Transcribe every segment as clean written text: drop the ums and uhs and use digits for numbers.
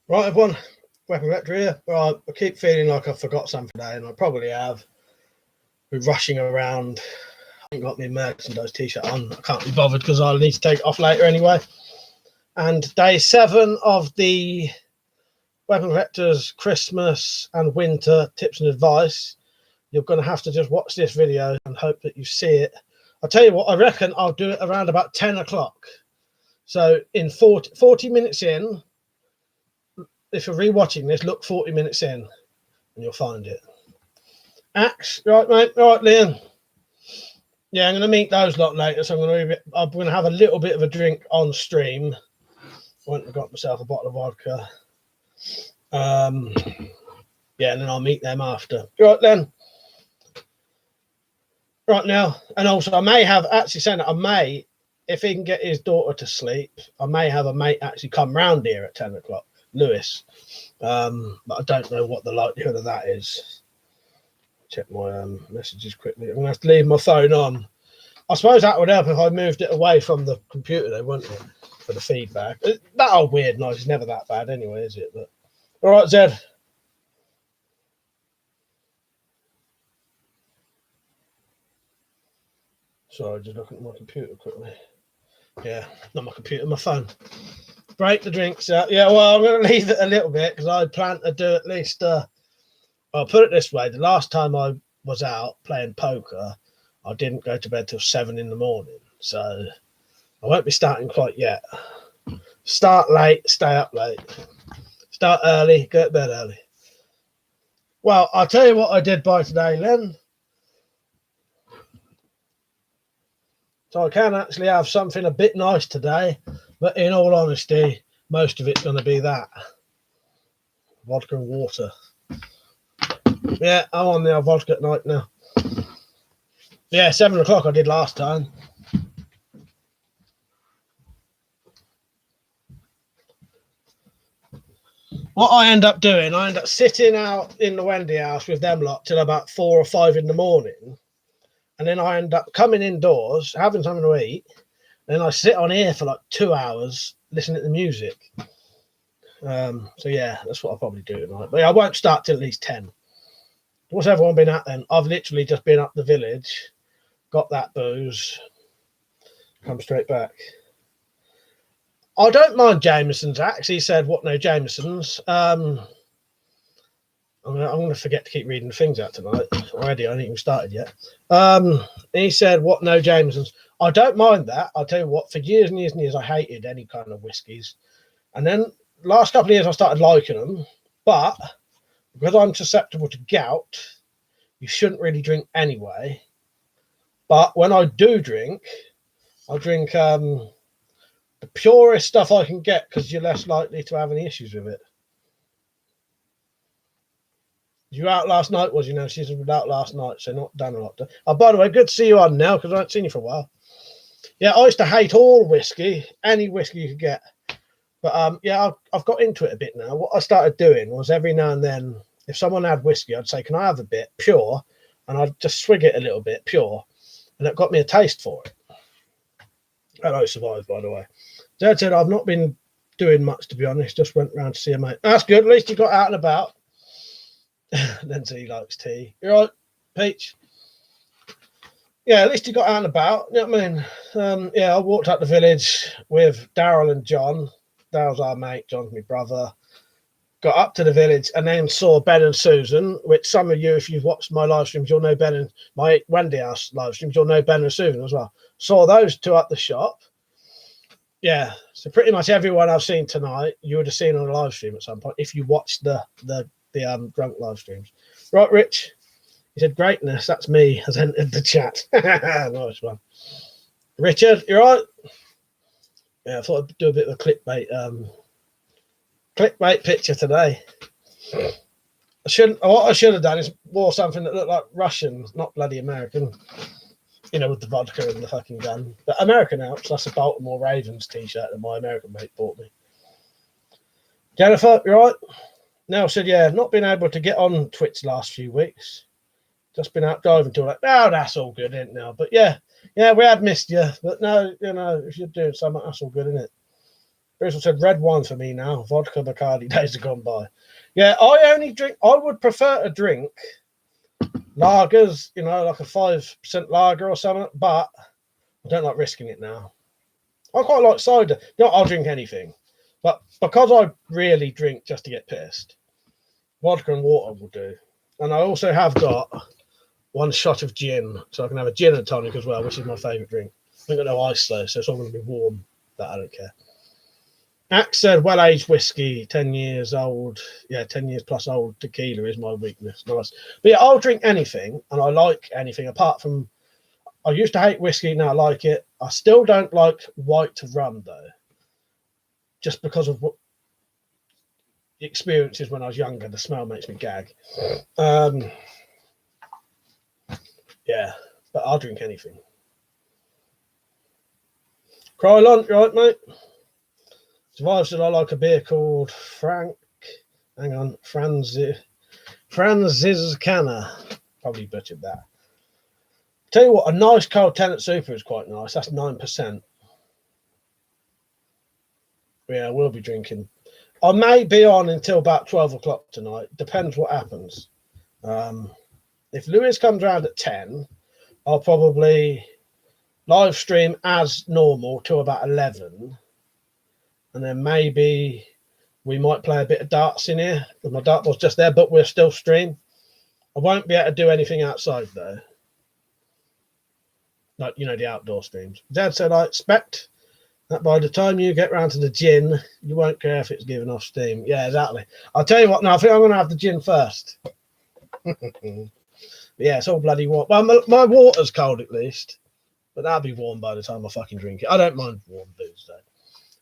Right, everyone. WeaponCollector here. Right, I keep feeling like I forgot something today, and I probably have. Been rushing around. I haven't got my merchandise t-shirt on. I can't be bothered because I'll need to take it off later anyway. And day 7 of the WeaponCollector's Christmas and winter tips and advice. You're going to have to just watch this video and hope that you see it. I'll tell you what, I reckon I'll do it around about 10 o'clock. So in 40 minutes in, if you're rewatching this, look 40 minutes in and you'll find it. Axe, right, mate? Right, Liam. Yeah, I'm going to meet those lot later, so I'm going to have a little bit of a drink on stream. I went and got myself a bottle of vodka. Yeah, and then I'll meet them after. Right then. Right now, and also I may have actually said that I may, if he can get his daughter to sleep, I may have a mate actually come round here at 10 o'clock, Lewis. But I don't know what the likelihood of that is. Check my messages quickly. I'm going to have to leave my phone on. I suppose that would help if I moved it away from the computer, though, wouldn't it? For the feedback. That old weird noise is never that bad anyway, is it? But all right, Zed. Sorry, just looking at my computer quickly. Yeah, not my computer, my phone. Break the drinks out. Yeah, well, I'm going to leave it a little bit because I plan to do at least. I'll put it this way: the last time I was out playing poker, I didn't go to bed till 7 in the morning, so I won't be starting quite yet. Start late, stay up late. Start early, go to bed early. Well, I'll tell you what I did buy today, Len. So I can actually have something a bit nice today, but in all honesty, most of it's going to be that. Vodka and water. Yeah, I'm on the vodka at night now. Yeah, 7 o'clock I did last time. What I end up doing, I end up sitting out in the Wendy house with them lot till about 4 or 5 in the morning. And then I end up coming indoors, having something to eat. And then I sit on here for like 2 hours listening to music. So yeah, that's what I'll probably do tonight. But yeah, I won't start till at least 10. What's everyone been at then? I've literally just been up the village, got that booze, come straight back. I don't mind Jameson's axe. He said, what no Jameson's? I'm going to forget to keep reading things out tonight. Already, I haven't even started yet. He said, what no Jameson's? I don't mind that. I'll tell you what, for years and years and years, I hated any kind of whiskies. And then last couple of years, I started liking them. But because I'm susceptible to gout, you shouldn't really drink anyway. But when I do drink, I drink the purest stuff I can get because you're less likely to have any issues with it. You were out last night, was you? No, she's out last night, so not done a lot. Oh, by the way, good to see you on now because I haven't seen you for a while. Yeah, I used to hate all whiskey, any whiskey you could get. But yeah, I've got into it a bit now. What I started doing was every now and then, if someone had whiskey, I'd say, can I have a bit pure? And I'd just swig it a little bit pure. And it got me a taste for it. And I survived, by the way. Dad said, I've not been doing much, to be honest. Just went round to see a mate. That's good. At least you got out and about. Then he likes tea. You're right, Peach? Yeah, at least you got out and about. You know what I mean? Yeah, I walked up the village with Daryl and John. Daryl's our mate, John's my brother. Got up to the village and then saw Ben and Susan, which some of you, if you've watched my live streams, you'll know Ben and my Wendy House live streams, you'll know Ben and Susan as well. Saw those two at the shop. Yeah, so pretty much everyone I've seen tonight, you would have seen on a live stream at some point if you watched the drunk live streams. Right, Rich? He said, greatness, that's me, has entered the chat. Nice one. Richard, you right? Yeah, I thought I'd do a bit of a clickbait picture today. What I should have done is wore something that looked like Russian, not bloody American. You know, with the vodka and the fucking gun. But American Alps, that's a Baltimore Ravens t-shirt that my American mate bought me. Jennifer, you right? Nell said, yeah, not been able to get on Twitch last few weeks. Just been out driving till like, oh, that's all good, isn't it now? But yeah, we had missed you. But no, you know, if you're doing something, that's all good, isn't it? Bristol said red wine for me now. Vodka, Bacardi, days have gone by. Yeah, I would prefer to drink lagers, you know, like a 5% lager or something, but I don't like risking it now. I quite like cider. You know, I'll drink anything. But because I really drink just to get pissed, vodka and water will do. And I also have got one shot of gin, so I can have a gin and tonic as well, which is my favourite drink. I ain't got no ice though, so it's all going to be warm. But I don't care. Axe said, well-aged whiskey, 10 years old. Yeah, 10 years plus old tequila is my weakness. Nice. But yeah, I'll drink anything, and I like anything, apart from, I used to hate whiskey, now I like it. I still don't like white rum, though, just because of what experiences when I was younger. The smell makes me gag. Yeah, but I'll drink anything. Krylon, right, mate? Survivor said, I like a beer called Franz's Canna. Probably butchered that. Tell you what, a nice cold Tenant Super is quite nice. That's 9%. Yeah, we'll be drinking. I may be on until about 12 o'clock tonight. Depends what happens. If Lewis comes around at 10, I'll probably live stream as normal till about 11. And then maybe we might play a bit of darts in here. Because my dartboard's just there, but we'll still stream. I won't be able to do anything outside, though. Like, you know, the outdoor streams. Dad said, I expect that by the time you get round to the gin, you won't care if it's giving off steam. Yeah, exactly. I'll tell you what, now I think I'm going to have the gin first. Yeah, it's all bloody warm. Well, my water's cold at least. But that'll be warm by the time I fucking drink it. I don't mind warm booze, though.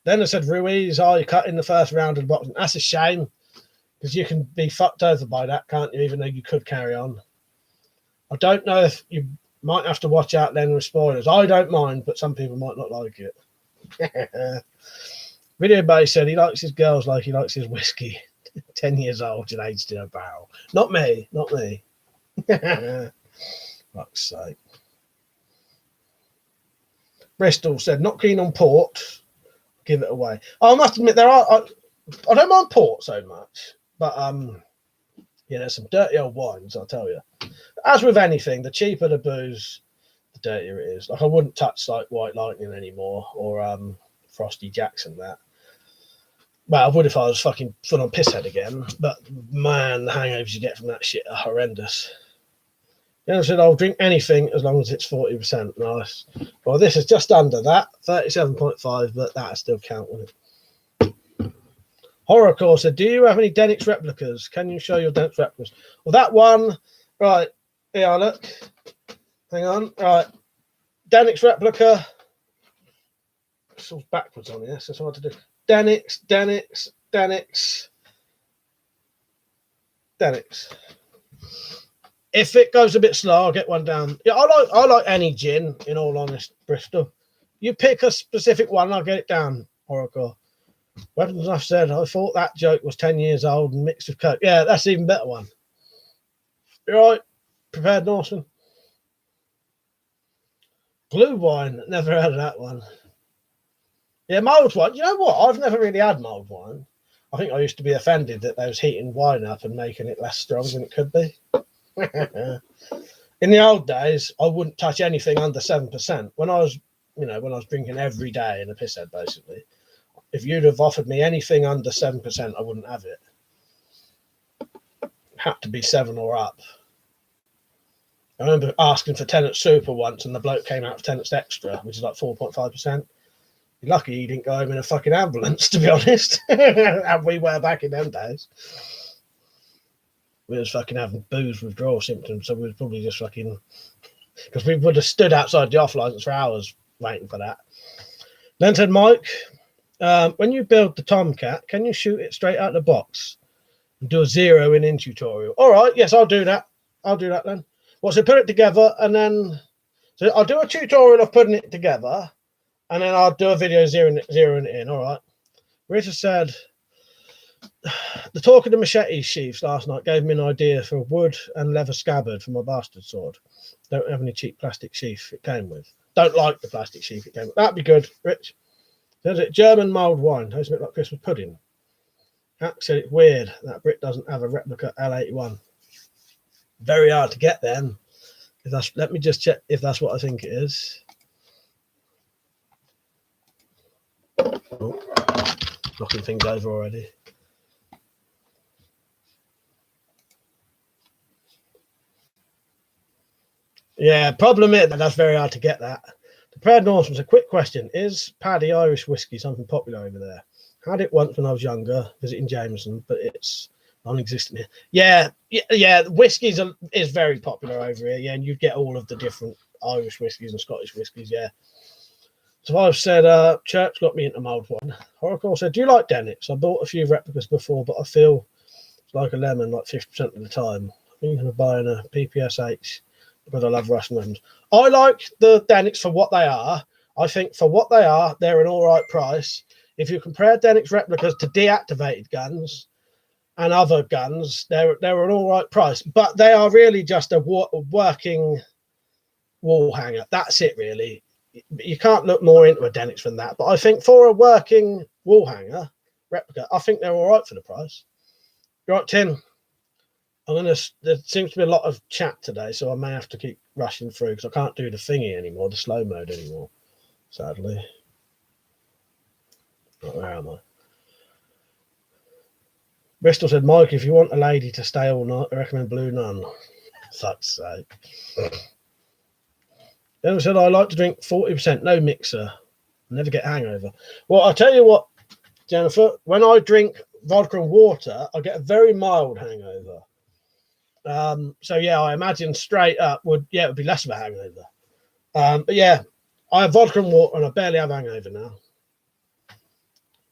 Then I said, Ruiz, you cut in the first round of the boxing. That's a shame, because you can be fucked over by that, can't you, even though you could carry on. I don't know if you might have to watch out then with spoilers. I don't mind, but some people might not like it. Video Bay said he likes his girls like he likes his whiskey. 10 years old and aged in a barrel. Not me, not me. Fuck's sake. Bristol said, not keen on port. Give it away. I must admit, I don't mind port so much, but yeah, there's some dirty old wines, I'll tell you. As with anything, the cheaper the booze, the dirtier it is. Like, I wouldn't touch like White Lightning anymore, or Frosty Jackson. That. Well, I would if I was fucking full on pisshead again. But man, the hangovers you get from that shit are horrendous. Then I said, I'll drink anything as long as it's 40%. Nice. Well, this is just under that, 37.5, but that'll still count, won't it? Horrorcore said, do you have any Denix replicas? Can you show your Denix replicas? Well, that one, right, here, look. Hang on, right. Denix replica. It's all backwards on here, so it's hard to do. Denix. If it goes a bit slow, I'll get one down. Yeah, I like any gin, in all honest, Bristol. You pick a specific one, I'll get it down, Oracle. Weapons I've said, I thought that joke was 10 years old and mixed with Coke. Yeah, that's an even better one. You all right? Prepared Norseman? Blue wine, never heard of that one. Yeah, mulled wine. You know what? I've never really had mulled wine. I think I used to be offended that they was heating wine up and making it less strong than it could be. In the old days, I wouldn't touch anything under 7%. When I was drinking every day in a pisshead, basically, if you'd have offered me anything under 7%, I wouldn't have it. Had to be 7 or up. I remember asking for Tenant Super once, and the bloke came out for Tenants Extra, which is like 4.5%. You're lucky he didn't go home in a fucking ambulance, to be honest. And we were back in them days. We was fucking having booze withdrawal symptoms, so we was probably just fucking, because we would have stood outside the off license for hours waiting for that. Then said Mike, when you build the Tomcat, can you shoot it straight out of the box and do a zeroing in tutorial? All right, yes, I'll do that. I'll do that then. Well, so put it together, and then so I'll do a tutorial of putting it together, and then I'll do a video zeroing it in. All right. Rita said, the talk of the machete sheaths last night gave me an idea for a wood and leather scabbard for my bastard sword. Don't have any cheap plastic sheath it came with. Don't like the plastic sheath it came with. That'd be good, Rich. Is it German mulled wine? Tastes a bit like Christmas pudding. Actually, it's weird that Brit doesn't have a replica L81. Very hard to get them. If that's, let me just check if that's what I think it is. Oh, knocking things over already. Yeah, problem is that that's very hard to get that. The Proud Norseman's a quick question. Is Paddy Irish whiskey something popular over there? Had it once when I was younger, visiting Jameson, but it's non-existent here. Yeah, whiskey is very popular over here, yeah, and you get all of the different Irish whiskies and Scottish whiskies, yeah. So I've said, Church got me into mulled wine. Oracle said, do you like Dennett's? I bought a few replicas before, but I feel it's like a lemon like 50% of the time. I'm thinking of buying a PPSH because I love Russian lemons. I like the Dennett's for what they are. I think for what they are, they're an all right price. If you compare Dennett's replicas to deactivated guns and other guns, they're an all right price. But they are really just a working wall hanger. That's it, really. You can't look more into a Dennett's than that. But I think for a working wall hanger replica, I think they're all right for the price. Right, Tim. There seems to be a lot of chat today, so I may have to keep rushing through because I can't do the thingy anymore, the slow mode anymore, sadly. Right, where am I? Bristol said, Mike, if you want a lady to stay all night, I recommend Blue Nun. Fuck's sake. Then I said, I like to drink 40%, no mixer. Never get hangover. Well, I'll tell you what, Jennifer, when I drink vodka and water, I get a very mild hangover. So yeah, I imagine straight up it would be less of a hangover. But yeah, I have vodka and water and I barely have hangover now.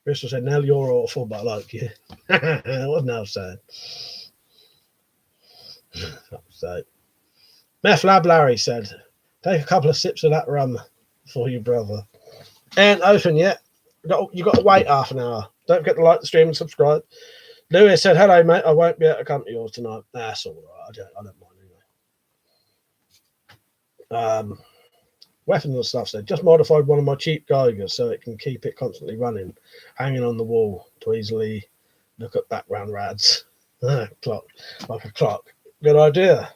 Bristol said, Nell, you're awful, but I like you. What Nell said. So, Meth Lab Larry said, take a couple of sips of that rum for you, brother. And open yet. You got to wait half an hour. Don't forget to like the stream and subscribe. Lewis said, hello, mate. I won't be able to come to yours tonight. That's all right. I don't mind anyway. Weapons and stuff said, just modified one of my cheap Geigers so it can keep it constantly running, hanging on the wall to easily look at background rads. Clock, like a clock. Good idea.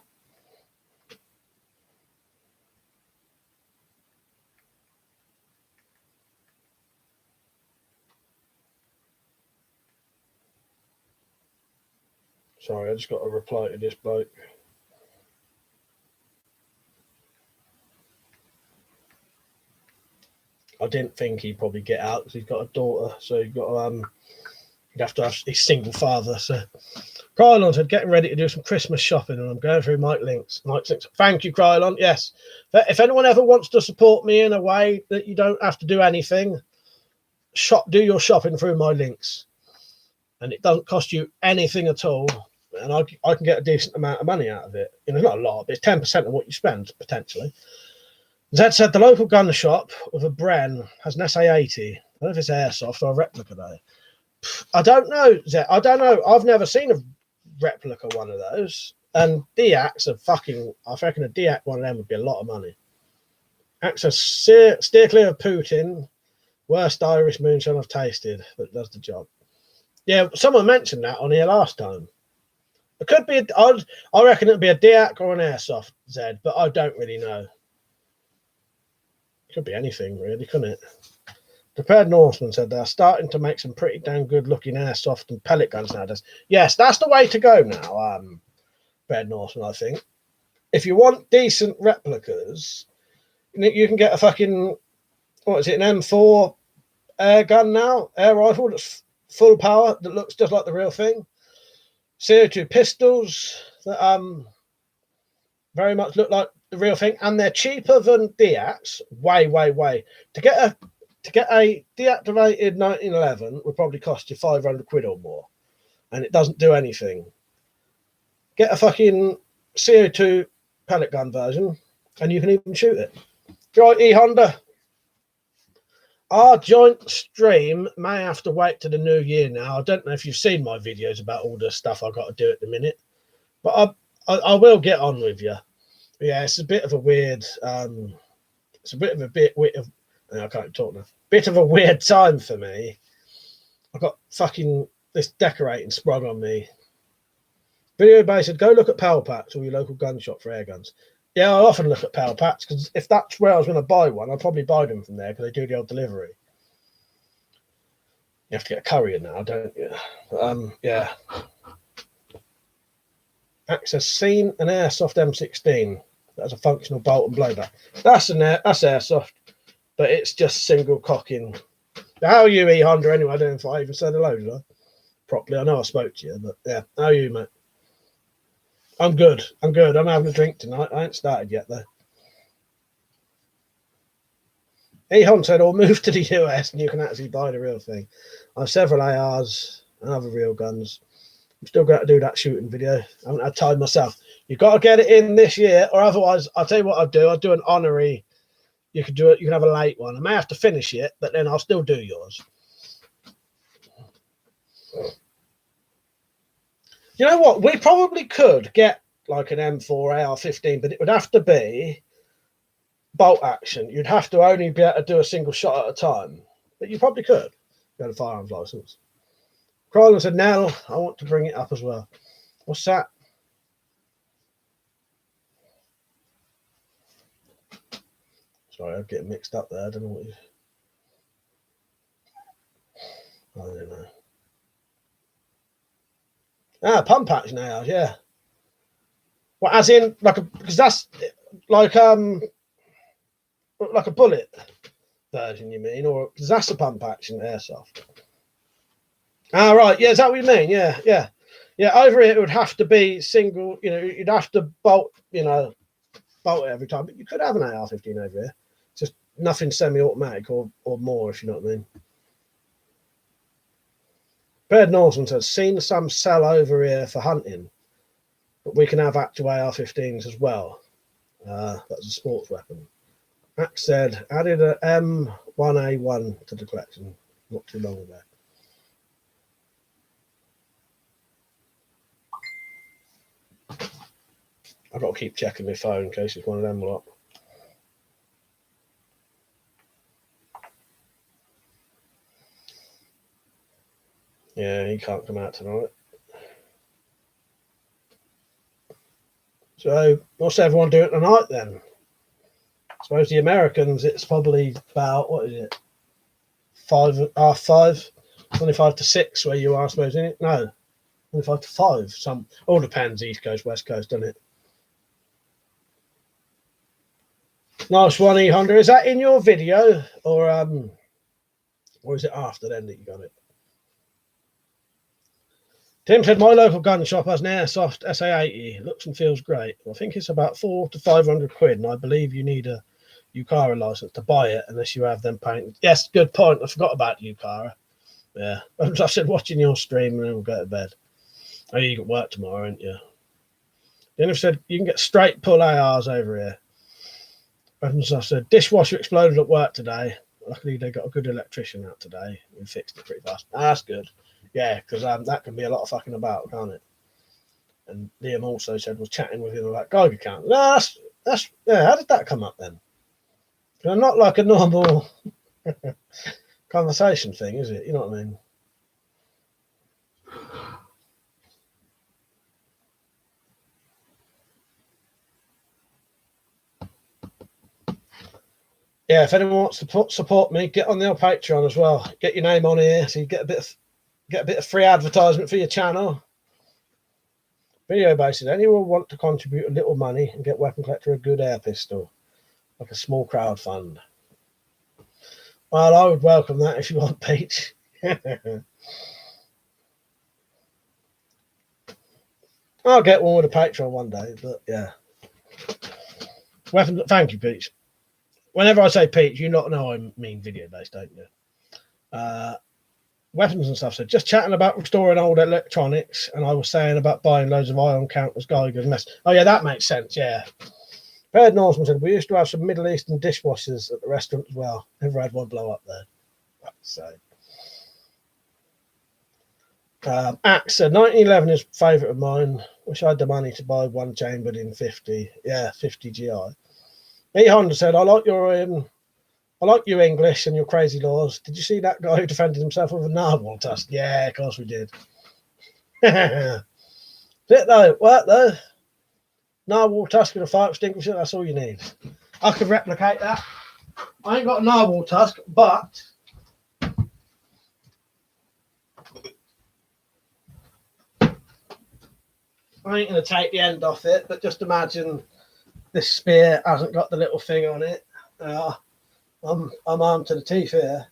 Sorry, I just got a reply to this bloke. I didn't think he'd probably get out because he's got a daughter, so he'd have to have his single father. So Krylon said, getting ready to do some Christmas shopping, and I'm going through Mike's links. Thank you, Krylon. Yes, if anyone ever wants to support me in a way that you don't have to do anything, do your shopping through my links, and it doesn't cost you anything at all. And I can get a decent amount of money out of it. You know, not a lot, but it's 10% of what you spend potentially. Zed said the local gun shop with a Bren has an SA-80. I don't know if it's airsoft or a replica though. I don't know, Zed. I don't know. I've never seen a replica one of those. And DACs are fucking. I reckon a DAC one of them would be a lot of money. Access steer clear of Putin. Worst Irish moonshine I've tasted, but does the job. Yeah, someone mentioned that on here last time. It could be. I reckon it'd be a DAC or an airsoft, Zed, but I don't really know. Could be anything, really, couldn't it? Prepared Norseman said they're starting to make some pretty damn good-looking airsoft and pellet guns nowadays. Yes, that's the way to go now, Prepared Norseman, I think. If you want decent replicas, you can get a fucking, what is it, an M4 air gun now, air rifle that's full power, that looks just like the real thing. CO2 pistols that very much look like the real thing, and they're cheaper than DACs. Way. To get a deactivated 1911 would probably cost you 500 quid or more, and it doesn't do anything. Get a fucking CO2 pellet gun version, and you can even shoot it. Right, E Honda. Our joint stream may have to wait to the new year now. I don't know if you've seen my videos about all the stuff I've got to do at the minute, but I will get on with you. Yeah, it's a bit of a weird. I can't talk now. bit of a weird time for me. I got fucking this decorating sprung on me. Video Bay said, go look at Power Packs or your local gun shop for air guns. Yeah, I often look at Power Packs because if that's where I was going to buy one, I'd probably buy them from there because they do the old delivery. You have to get a courier now, don't you? Yeah. Access seen an airsoft M16 that has a functional bolt and blowback. That's airsoft, but it's just single cocking. How are you, E Honda? Anyway, I don't know if I even said hello, did I? Properly. I know I spoke to you, but yeah. How are you, mate? I'm good. I'm having a drink tonight. I ain't started yet, though. E-Hon said, or move to the US and you can actually buy the real thing. I have several ARs and other real guns. I'm still going to do that shooting video. I haven't had time myself. You've got to get it in this year, or otherwise, I'll tell you what I'll do. I'll do an honorary. You can do it. You can have a late one. I may have to finish it, but then I'll still do yours. You know what? We probably could get like an M4 AR-15, but it would have to be bolt action. You'd have to only be able to do a single shot at a time, but you probably could. You had a firearms license. Crowland said, Nell, I want to bring it up as well. What's that? Sorry, I'm getting mixed up there. I don't know what you... I don't know. Pump action now, yeah. Well, as in, because that's like a bullet version, you mean? Or because that's a pump action airsoft. Right, yeah, is that what you mean? Yeah. Over here, it would have to be single, you'd have to bolt it every time. But you could have an AR-15 over here. Just nothing semi-automatic or more, if you know what I mean. Bird Norseman says, seen some sell over here for hunting, but we can have actual AR-15s as well. That's a sports weapon. Max said, added an M1A1 to the collection not too long ago. I've got to keep checking my phone in case it's one of them lot. Yeah, he can't come out tonight. So, what's everyone doing tonight then? I suppose the Americans, it's probably about, what is it? 5:30, 25 to 6 where you are, I suppose, isn't it? No, 25 to 5. All depends, East Coast, West Coast, doesn't it? Nice one, E Honda. Is that in your video or is it after then that you got it? Tim said, my local gun shop has an airsoft SA80. It looks and feels great. I think it's about 400 to 500 quid, and I believe you need a UCARA license to buy it unless you have them painted. Yes, good point. I forgot about UCARA. Yeah. I said, watching your stream and then we'll go to bed. Oh, you got work tomorrow, aren't you? Then I said, you can get straight pull ARs over here. I said, dishwasher exploded at work today. Luckily, they got a good electrician out today. We fixed it pretty fast. That's good. Yeah, because that can be a lot of fucking about, can't it? And Liam also said, was chatting with him about Geiger count. No, that's yeah. How did that come up then? Not like a normal conversation thing, is it? You know what I mean? Yeah, if anyone wants to support me, get on the old Patreon as well. Get your name on here so you get a bit of free advertisement for your channel. Video basis. Anyone want to contribute a little money and get WeaponCollector a good air pistol, like a small crowd fund? Well, I would welcome that if you want, Peach. I'll get one with a Patreon one day, but yeah. Thank you, Peach. Whenever I say Peach, you not know I mean video based, don't you? Weapons and stuff. So just chatting about restoring old electronics, and I was saying about buying loads of ion counters, Geigers, and mess. Oh yeah, that makes sense. Yeah. Bird Norseman said we used to have some Middle Eastern dishwashers at the restaurant as well. Never had one blow up there. So, Axe said 1911 is favourite of mine. Wish I had the money to buy one chambered in 50. Yeah, 50 GI. E Honda said I like your I like you English and your crazy laws. Did you see that guy who defended himself with a narwhal tusk? Yeah, of course we did. It though, what though? Narwhal tusk and a fire extinguisher, that's all you need. I could replicate that. I ain't got a narwhal tusk, but I ain't going to take the end off it, but just imagine this spear hasn't got the little thing on it. I'm armed to the teeth here.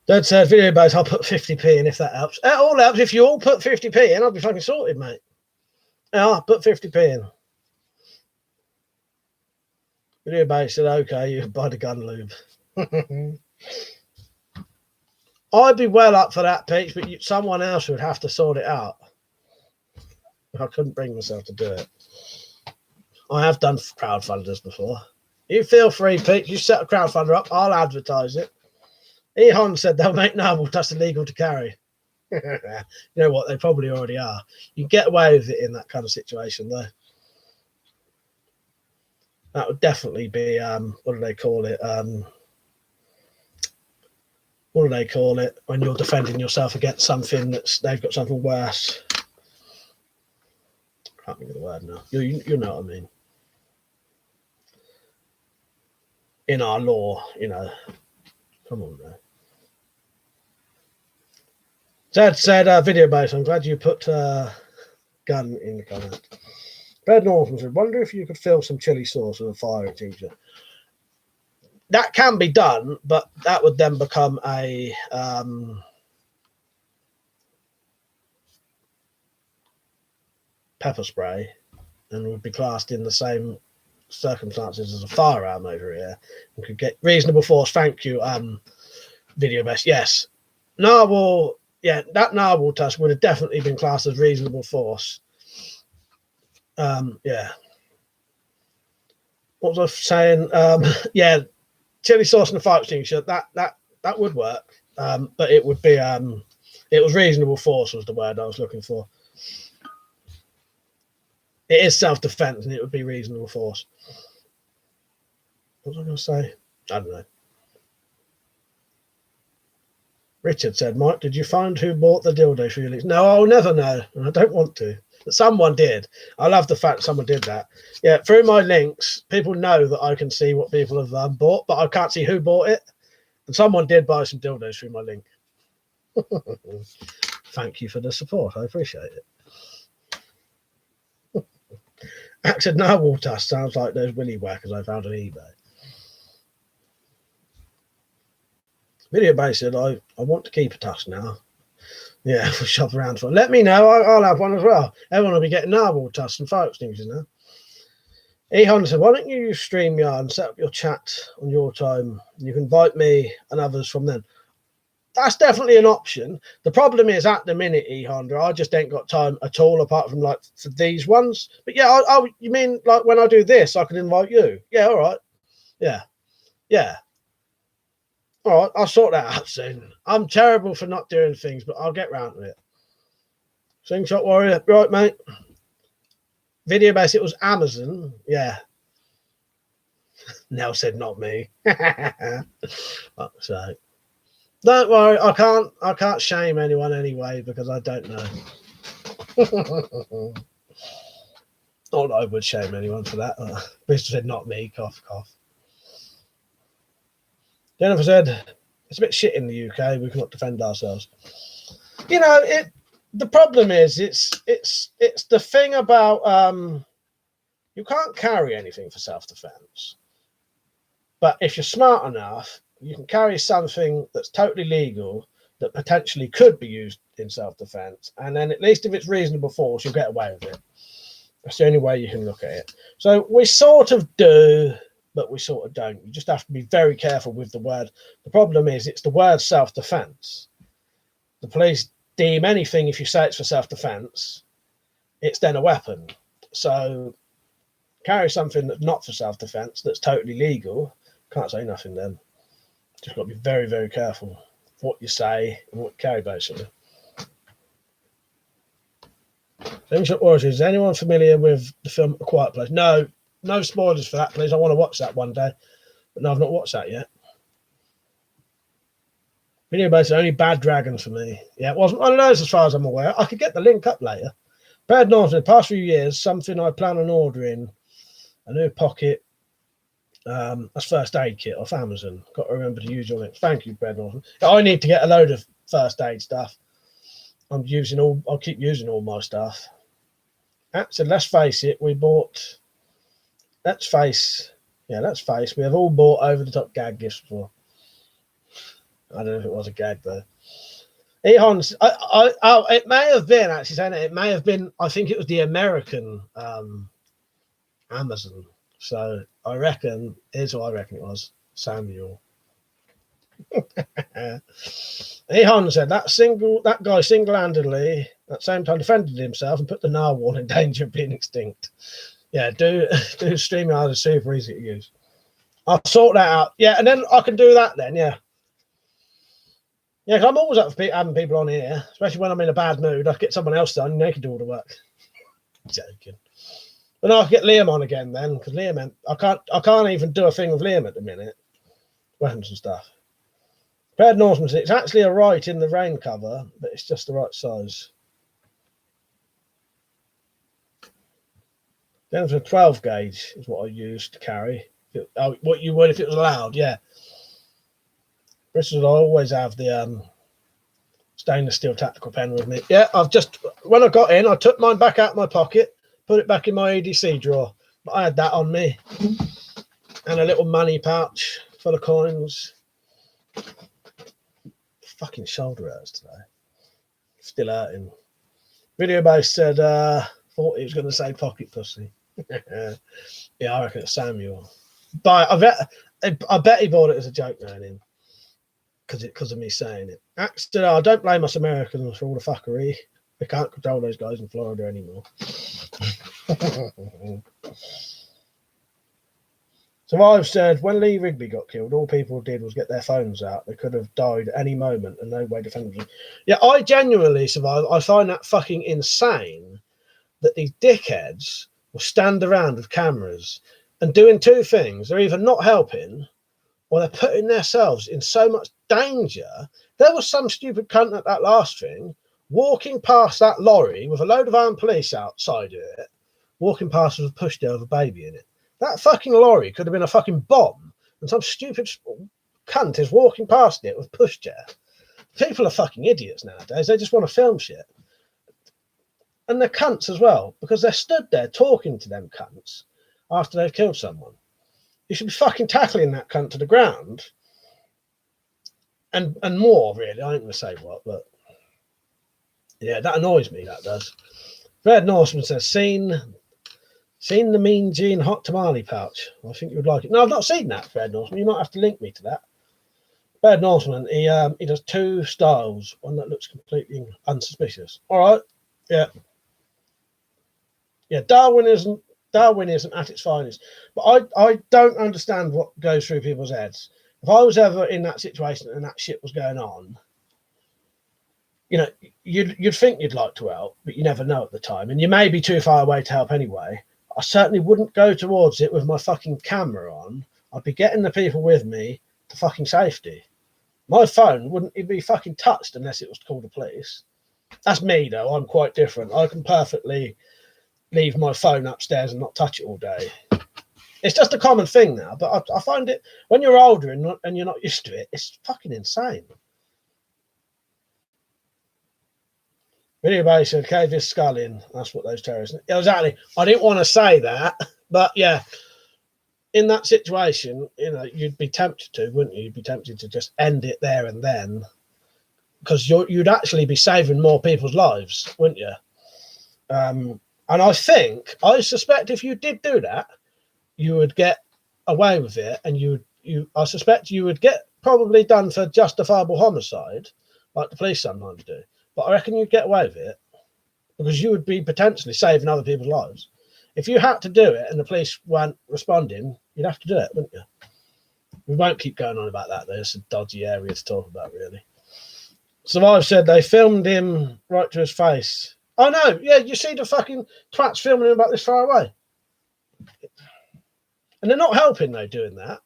Dad said, video base, I'll put 50p in if that helps. It all helps. If you all put 50p in, I'll be fucking sorted, mate. Yeah, I'll put 50p in. Video base said, okay, you can buy the gun lube. I'd be well up for that, Peach, but someone else would have to sort it out. I couldn't bring myself to do it. I have done crowdfunders before. You feel free, Peach. You set a crowdfunder up, I'll advertise it. Ehon said they'll make narwhal tusk illegal to carry. You know what? They probably already are. You can get away with it in that kind of situation, though. That would definitely be, what do they call it? What do they call it? When you're defending yourself against something they've got something worse. I can't think of the word now. You know what I mean. In our law, you know. Come on, man. Zed said, video base, I'm glad you put gun in the comment. Fred Norton said, wonder if you could fill some chili sauce with a fire extinguisher. That can be done, but that would then become a pepper spray and would be classed in the same circumstances as a firearm over here and could get reasonable force. Thank you, video best. Yes, narwhal. Yeah, that narwhal tusk would have definitely been classed as reasonable force. Yeah. What was I saying? Yeah, chili sauce and a fire extinguisher. That would work. But it would be it was reasonable force was the word I was looking for. It is self-defense and it would be reasonable force. What was I going to say? I don't know. Richard said, Mike, did you find who bought the dildo for your links? No, I'll never know, and I don't want to. But someone did. I love the fact someone did that. Yeah, through my links, people know that I can see what people have bought, but I can't see who bought it. And someone did buy some dildos through my link. Thank you for the support. I appreciate it. Acted narwhal tusk sounds like those willy whackers I found on eBay. Video base said, I want to keep a tusk now. Yeah, we'll shop around for it. Let me know. I'll have one as well. Everyone will be getting narwhal tusks and fire extinguishers now. Ehon said, why don't you use StreamYard and set up your chat on your time? You can invite me and others from then. That's definitely an option. The problem is at the minute, Ehon, I just ain't got time at all apart from like for these ones. But yeah, you mean like when I do this, I can invite you? Yeah, all right. Yeah. Yeah. All right, I'll sort that out soon. I'm terrible for not doing things, but I'll get round to it. Slingshot Warrior, right, mate. Video base, it was Amazon. Yeah. Nell said, not me. Fuck's sake. Don't worry, I can't shame anyone anyway because I don't know. Not that I would shame anyone for that. Bristol said, not me. Cough, cough. Jennifer said, it's a bit shit in the UK. We cannot defend ourselves. You know, the problem is it's the thing about you can't carry anything for self-defense. But if you're smart enough, you can carry something that's totally legal that potentially could be used in self-defense. And then at least if it's reasonable force, you'll get away with it. That's the only way you can look at it. So we sort of do, but we sort of don't. You just have to be very careful with the word. The problem is it's the word self-defense. The police deem anything, if you say it's for self-defense, it's then a weapon. So carry something that's not for self-defense, that's totally legal. Can't say nothing then. Just got to be very, very careful. what you say and what you carry, basically. Is anyone familiar with the film A Quiet Place? No spoilers for that, please. I want to watch that one day, but no, I've not watched that yet. Video based only Bad Dragons for me. Yeah, it wasn't one of those as far as I'm aware. I could get the link up later. Brad Norton, in the past few years, something I plan on ordering, a new pocket, that's first aid kit off Amazon. Got to remember to use your link. Thank you, Brad Norton. I need to get a load of first aid stuff. I'll keep using all my stuff. So let's face it, we have all bought over the top gag gifts before. I don't know if it was a gag though. Ehon's, it may have been actually saying it may have been, I think it was the American Amazon. So I reckon, here's what I reckon it was, Samuel. Ehon said that guy single-handedly at the same time defended himself and put the narwhal in danger of being extinct. Yeah, do StreamYard is super easy to use. I'll sort that out. Yeah, and then I can do that then, yeah. Yeah, because I'm always up for having people on here, especially when I'm in a bad mood. I get someone else done and they can do all the work. Joking. But no, I can get Liam on again then, because Liam, I can't even do a thing with Liam at the minute. Weapons and stuff. Brad Norton said it's actually a right in the rain cover, but it's just the right size. Then for a 12 gauge is what I used to carry. What you would if it was allowed, yeah. Bristol, I always have the stainless steel tactical pen with me. Yeah, when I got in, I took mine back out of my pocket, put it back in my EDC drawer. But I had that on me. And a little money pouch full of coins. Fucking shoulder hurts today. Still hurting. Video base said, thought he was going to say pocket pussy. Yeah, I reckon it's Samuel. But I bet he bought it as a joke now, because of me saying it. Actually, I don't blame us Americans for all the fuckery. They can't control those guys in Florida anymore. Survive said, when Lee Rigby got killed, all people did was get their phones out. They could have died at any moment and no way to defend them. Yeah, I genuinely survived. I find that fucking insane that these dickheads will stand around with cameras and doing two things. They're either not helping or they're putting themselves in so much danger. There was some stupid cunt at that last thing walking past that lorry with a load of armed police outside of it, walking past with a pushchair with a baby in it. That fucking lorry could have been a fucking bomb, and some stupid cunt is walking past it with a pushchair. People are fucking idiots nowadays. They just want to film shit. And they're cunts as well, because they're stood there talking to them cunts after they've killed someone. You should be fucking tackling that cunt to the ground. And more, really. I ain't going to say what, but yeah, that annoys me, that does. Fred Norseman says, seen the Mean Gene hot tamale pouch. I think you would like it. No, I've not seen that, Fred Norseman. You might have to link me to that. Fred Norseman, he does two styles, one that looks completely unsuspicious. All right, yeah. Yeah, Darwinism at its finest. But I don't understand what goes through people's heads. If I was ever in that situation and that shit was going on, you know, you'd think you'd like to help, but you never know at the time. And you may be too far away to help anyway. I certainly wouldn't go towards it with my fucking camera on. I'd be getting the people with me to fucking safety. My phone wouldn't even be fucking touched unless it was to call the police. That's me, though. I'm quite different. I can perfectly leave my phone upstairs and not touch it all day. It's just a common thing now, but I find it, when you're older and you're not used to it, it's fucking insane. Video base said, cave his skull in. That's what those terrorists... Yeah, exactly. I didn't want to say that, but yeah, in that situation, you know, you'd be tempted to, wouldn't you? You'd be tempted to just end it there and then, because you'd actually be saving more people's lives, wouldn't you? And I suspect if you did do that, you would get away with it, and I suspect you would get probably done for justifiable homicide, like the police sometimes do. But I reckon you'd get away with it because you would be potentially saving other people's lives. If you had to do it and the police weren't responding, you'd have to do it, wouldn't you? We won't keep going on about that, though. It's a dodgy area to talk about, really. Survive said they filmed him right to his face. Oh no, yeah, you see the fucking twats filming him about this far away. And they're not helping though doing that,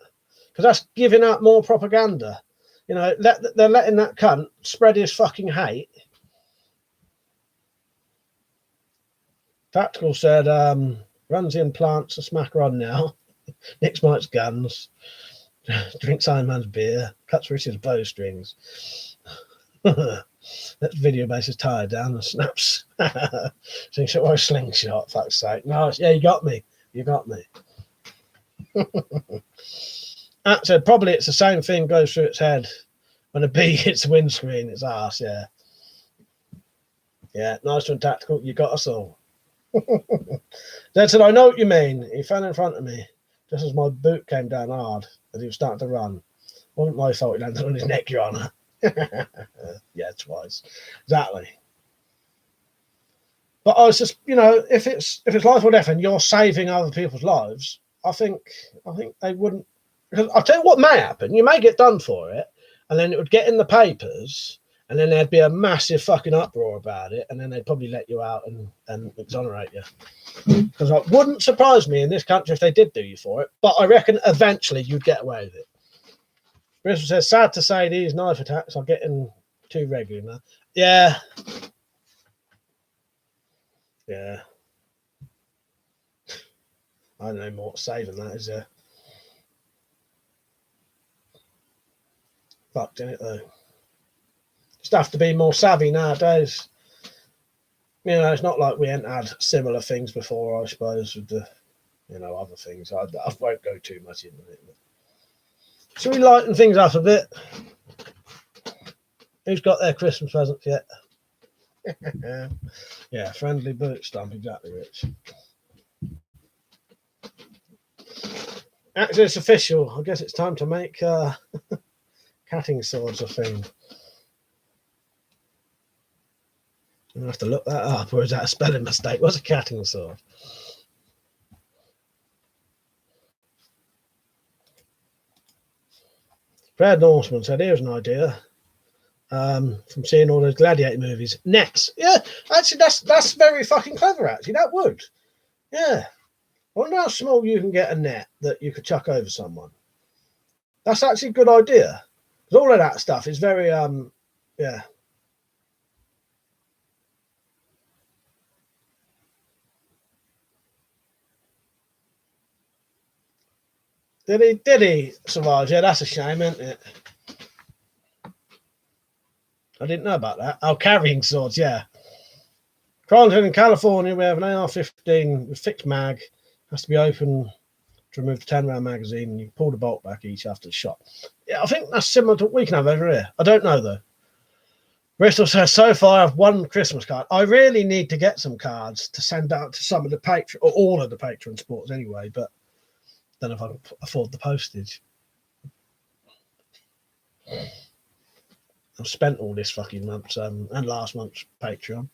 because that's giving out more propaganda. You know, they're letting that cunt spread his fucking hate. Tactical said, runs in plants a smacker on now. Nick Mike's guns. Drinks Iron Man's beer. Cuts Richard's bowstrings. That video base is tired down and snaps. Slingshot or slingshot, fuck's sake. No, yeah, you got me. You got me. That said, probably it's the same thing goes through its head when a bee hits the windscreen, its ass, yeah. Yeah, nice one, Tactical. You got us all. Dad said, I know what you mean. He fell in front of me just as my boot came down hard as he was starting to run. Wasn't my fault he landed on his neck, Your Honour. Yeah, twice. Exactly. But I was just, you know, if it's life or death and you're saving other people's lives, I think they wouldn't. Because I'll tell you what may happen. You may get done for it, and then it would get in the papers, and then there'd be a massive fucking uproar about it, and then they'd probably let you out and exonerate you. Because it wouldn't surprise me in this country if they did do you for it, but I reckon eventually you'd get away with it. Bristol says, sad to say these knife attacks are getting too regular now. Yeah. Yeah. I don't know more to say than that, is there? Fucked, innit, though? Just have to be more savvy nowadays. You know, it's not like we ain't had similar things before, I suppose, with the, you know, other things. I won't go too much into it. But should we lighten things up a bit? Who's got their Christmas presents yet? Yeah, friendly boot stamp, exactly, Rich. Actually, it's official. I guess it's time to make cutting swords a thing. I'm going to have to look that up, or is that a spelling mistake? What's a cutting sword? Brad Norseman said, here's an idea from seeing all those gladiator movies. Nets. Yeah, actually, that's very fucking clever, actually. That would. Yeah. I wonder how small you can get a net that you could chuck over someone. That's actually a good idea. Because all of that stuff is very, yeah. Did he survive? Yeah, that's a shame, isn't it? I didn't know about that. Oh, carrying swords, yeah. Cronton in California, we have an AR-15 with fixed mag. Has to be open to remove the 10-round magazine, and you pull the bolt back each after the shot. Yeah, I think that's similar to what we can have over here. I don't know, though. Bristol says, so far I've one Christmas card. I really need to get some cards to send out to some of the Patreon, or all of the Patreon sports anyway, but I don't know if I can afford the postage. I've spent all this fucking month and last month's Patreon.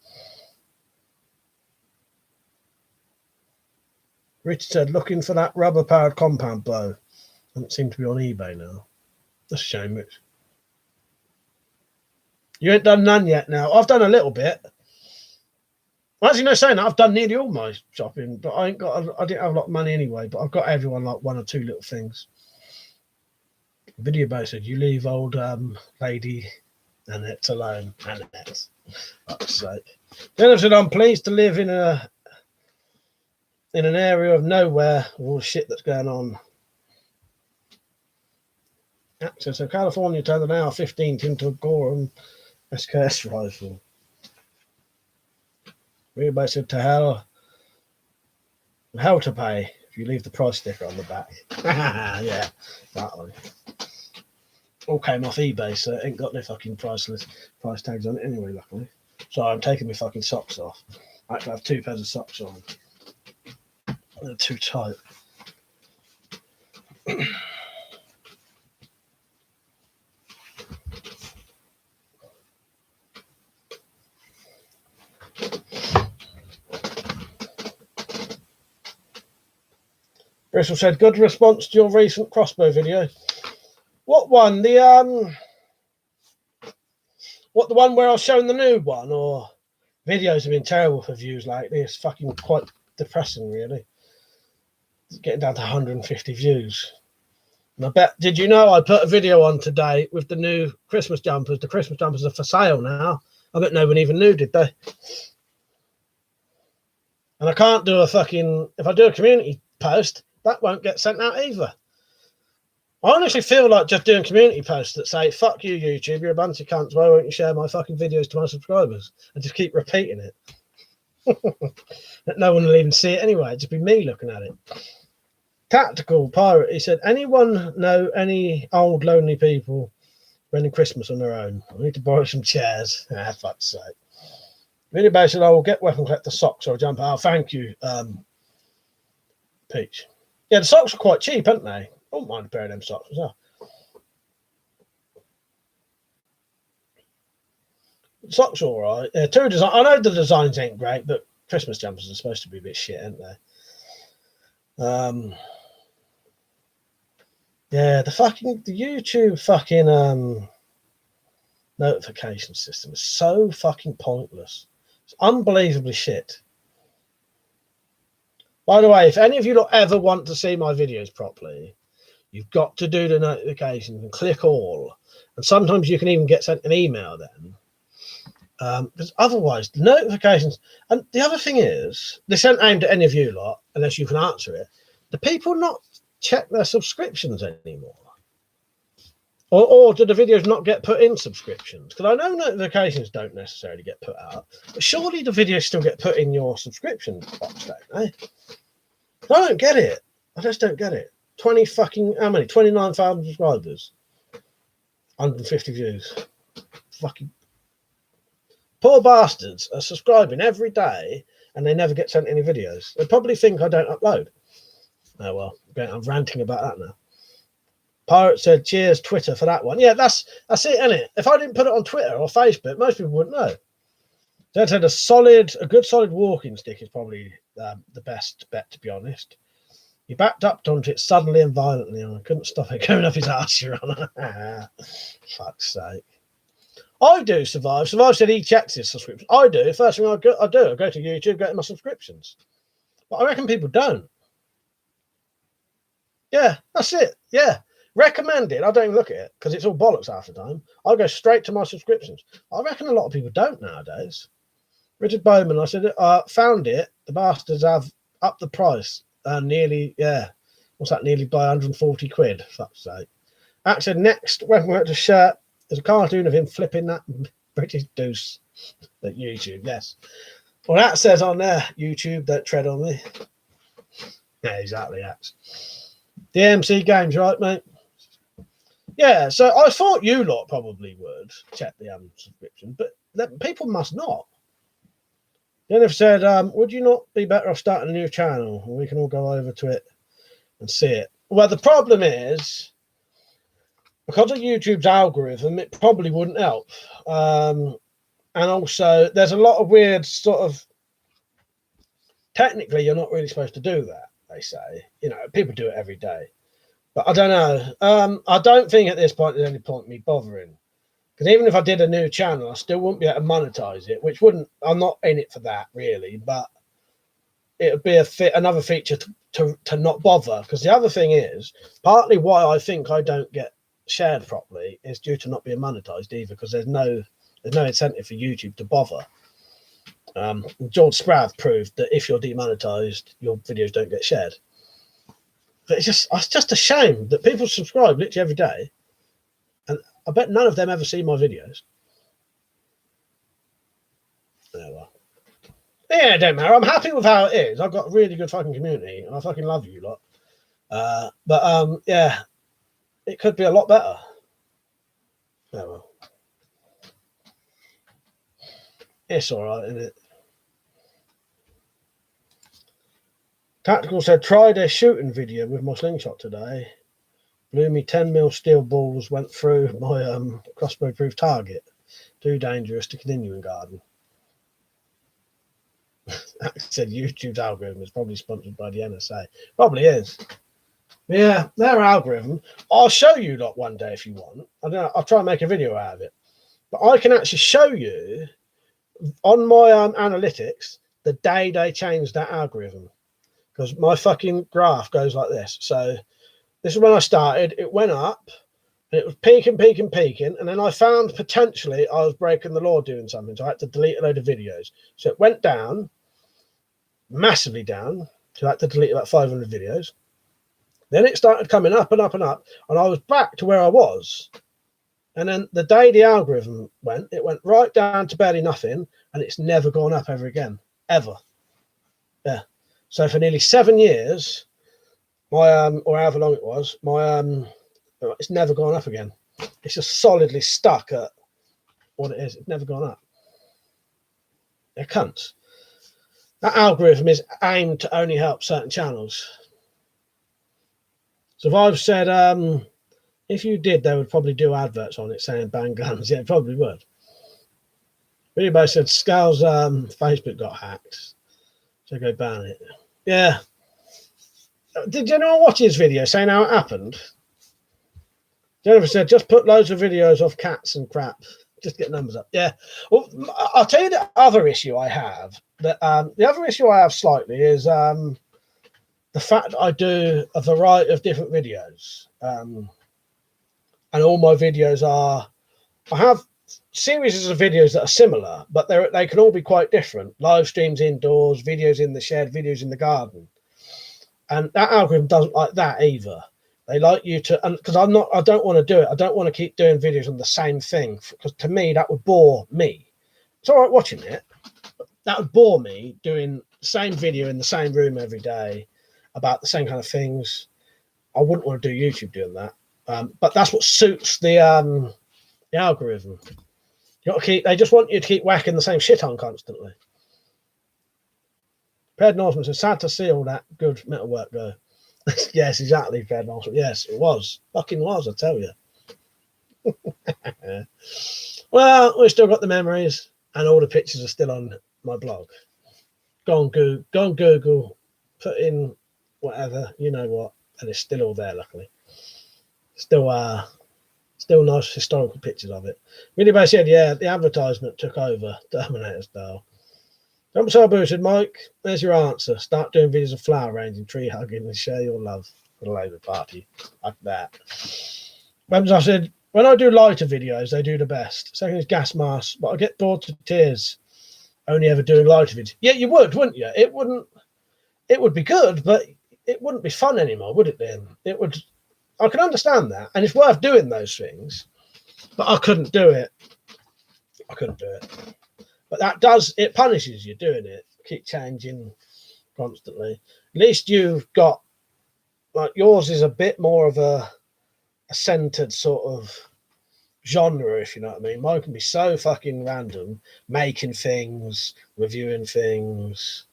Richard said, looking for that rubber-powered compound bow. Doesn't seem to be on eBay now. That's a shame, Rich. You ain't done none yet now. I've done a little bit. Actually, no, saying that, I've done nearly all my shopping, but I didn't have a lot of money anyway, but I've got everyone like one or two little things. Video bow said, you leave old lady Annette alone. Annette. Fuck's sake. Then I said, I'm pleased to live in an area of nowhere with all the shit that's going on. So California turned an AR-15 into a Gorham SKS rifle. Everybody said to hell to pay if you leave the price sticker on the back. Yeah, that one. All came off eBay, so it ain't got no fucking price tags on it anyway, luckily. So I'm taking my fucking socks off. I actually have 2 pairs of socks on. They're too tight. Bristol said, good response to your recent crossbow video. What one? The the one where I was showing the new one, or videos have been terrible for views lately. It's fucking quite depressing, really. It's getting down to 150 views. And I bet, did you know I put a video on today with the new Christmas jumpers? The Christmas jumpers are for sale now. I bet no one even knew, did they? And I can't do a fucking, if I do a community post, that won't get sent out either. I honestly feel like just doing community posts that say, fuck you, YouTube, you're a bunch of cunts, why won't you share my fucking videos to my subscribers? And just keep repeating it. That no one will even see it anyway, it'd just be me looking at it. Tactical Pirate, he said, anyone know any old lonely people spending Christmas on their own? I need to borrow some chairs. Ah, fuck's sake. Really bad said, I will get WeaponCollector socks or a jumper. Oh, thank you, Peach. Yeah, the socks are quite cheap, aren't they? I don't mind a pair of them socks as well. Socks are all right. Yeah, two design. I know the designs ain't great, but Christmas jumpers are supposed to be a bit shit, aren't they? Yeah, the YouTube fucking notification system is so fucking pointless. It's unbelievably shit. By the way, if any of you don't ever want to see my videos properly, you've got to do the notifications and click all. And sometimes you can even get sent an email then. Because otherwise, the notifications... And the other thing is, this isn't aimed at any of you lot, unless you can answer it. Do people not check their subscriptions anymore? Or do the videos not get put in subscriptions? Because I know notifications don't necessarily get put out, but surely the videos still get put in your subscription box, don't they? I don't get it. I just don't get it. 20 fucking, how many? 29,000 subscribers. 150 views. Fucking poor bastards are subscribing every day and they never get sent any videos. They probably think I don't upload. Oh well, I'm ranting about that now. Pirate said, cheers, Twitter, for that one. Yeah, that's it, isn't it? If I didn't put it on Twitter or Facebook, most people wouldn't know. Dad said a good solid walking stick is probably the best bet, to be honest. He backed up onto it suddenly and violently, and I couldn't stop it going up his arse, Your Honour. Fuck's sake. I do Survive. Survive said he checks his subscriptions. I do. First thing I do, I go to YouTube, get my subscriptions. But I reckon people don't. Yeah, that's it. Yeah. Recommended. I don't even look at it because it's all bollocks half the time. I'll go straight to my subscriptions. I reckon a lot of people don't nowadays. Richard Bowman, I said, found it. The bastards have upped the price. Nearly, yeah. What's that? Nearly by 140 quid. Fuck's sake. Axe said, next WeaponCollector shirt is a cartoon of him flipping that British deuce at YouTube. Yes. Well, that says on there, YouTube, don't tread on me. Yeah, exactly, Axe. DMC Games, right, mate? Yeah, so I thought you lot probably would check the subscription, but people must not. Jennifer said, would you not be better off starting a new channel? We can all go over to it and see it. Well, the problem is, because of YouTube's algorithm, it probably wouldn't help. And also, there's a lot of weird sort of... Technically, you're not really supposed to do that, they say. You know, people do it every day. But I don't know. I don't think at this point there's any point me bothering. Because even if I did a new channel, I still wouldn't be able to monetize it, which wouldn't... I'm not in it for that, really. But it would be another feature to not bother. Because the other thing is, partly why I think I don't get shared properly is due to not being monetized either, because there's no incentive for YouTube to bother. George Sprav proved that if you're demonetized, your videos don't get shared. But it's just a shame that people subscribe literally every day, and I bet none of them ever see my videos. Oh, well. Yeah, it don't matter. I'm happy with how it is. I've got a really good fucking community, and I fucking love you lot. Yeah, it could be a lot better. Oh well. It's all right, isn't it? Tactical said, tried a shooting video with my slingshot today. Blew me 10mm steel balls, went through my crossbow-proof target. Too dangerous to continue in garden. Said YouTube's algorithm is probably sponsored by the NSA. Probably is. Yeah, their algorithm. I'll show you lot one day if you want. I don't know. I'll try and make a video out of it. But I can actually show you on my analytics the day they changed that algorithm, because my fucking graph goes like this. So this is when I started. It went up, and it was peaking, and then I found potentially I was breaking the law doing something, so I had to delete a load of videos. So it went down, massively down, so I had to delete about 500 videos. Then it started coming up and up and up, and I was back to where I was. And then the day the algorithm went, it went right down to barely nothing, and it's never gone up ever again, ever. Yeah. So for nearly 7 years, my or however long it was, my it's never gone up again. It's just solidly stuck at what it is. It's never gone up. It can't. That algorithm is aimed to only help certain channels. So if I've said, if you did, they would probably do adverts on it saying ban guns. Yeah, it probably would. Everybody said Scal's Facebook got hacked, so go ban it. Yeah. Did anyone watch his video saying how it happened? Jennifer said, just put loads of videos of cats and crap. Just get numbers up. Yeah. Well, I'll tell you the other issue I have. The other issue I have slightly is the fact that I do a variety of different videos. And all my videos are, I have series of videos that are similar, but they can all be quite different. Live streams indoors, videos in the shed, videos in the garden. And that algorithm doesn't like that either. They like you to, and because I don't want to do it. I don't want to keep doing videos on the same thing, because to me, that would bore me. It's all right watching it, but that would bore me doing the same video in the same room every day about the same kind of things. I wouldn't want to do YouTube doing that. But that's what suits the algorithm. You got to keep. They just want you to keep whacking the same shit on constantly. Ped Northman says, sad to see all that good metal work go. Yes, exactly, Ped Northman. Yes, it was. Fucking was, I tell you. Well, we've still got the memories, and all the pictures are still on my blog. Go on Google, put in whatever, you know what, and it's still all there, luckily. Still nice historical pictures of it. Really said, yeah, the advertisement took over, Terminator style. Don't Boo said, Mike, there's your answer. Start doing videos of flower arranging, tree hugging, and share your love for the Labour Party. Like that. I said, when I do lighter videos, they do the best. Second is gas masks, but I get bored to tears only ever doing lighter videos. Yeah, you would, wouldn't you? It would be good, but it wouldn't be fun anymore, would it then? It would. I can understand that, and it's worth doing those things, but I couldn't do it. But it punishes you doing it. Keep changing constantly. At least you've got, like, yours is a bit more of a centered sort of genre, if you know what I mean. Mine can be so fucking random, making things, reviewing things,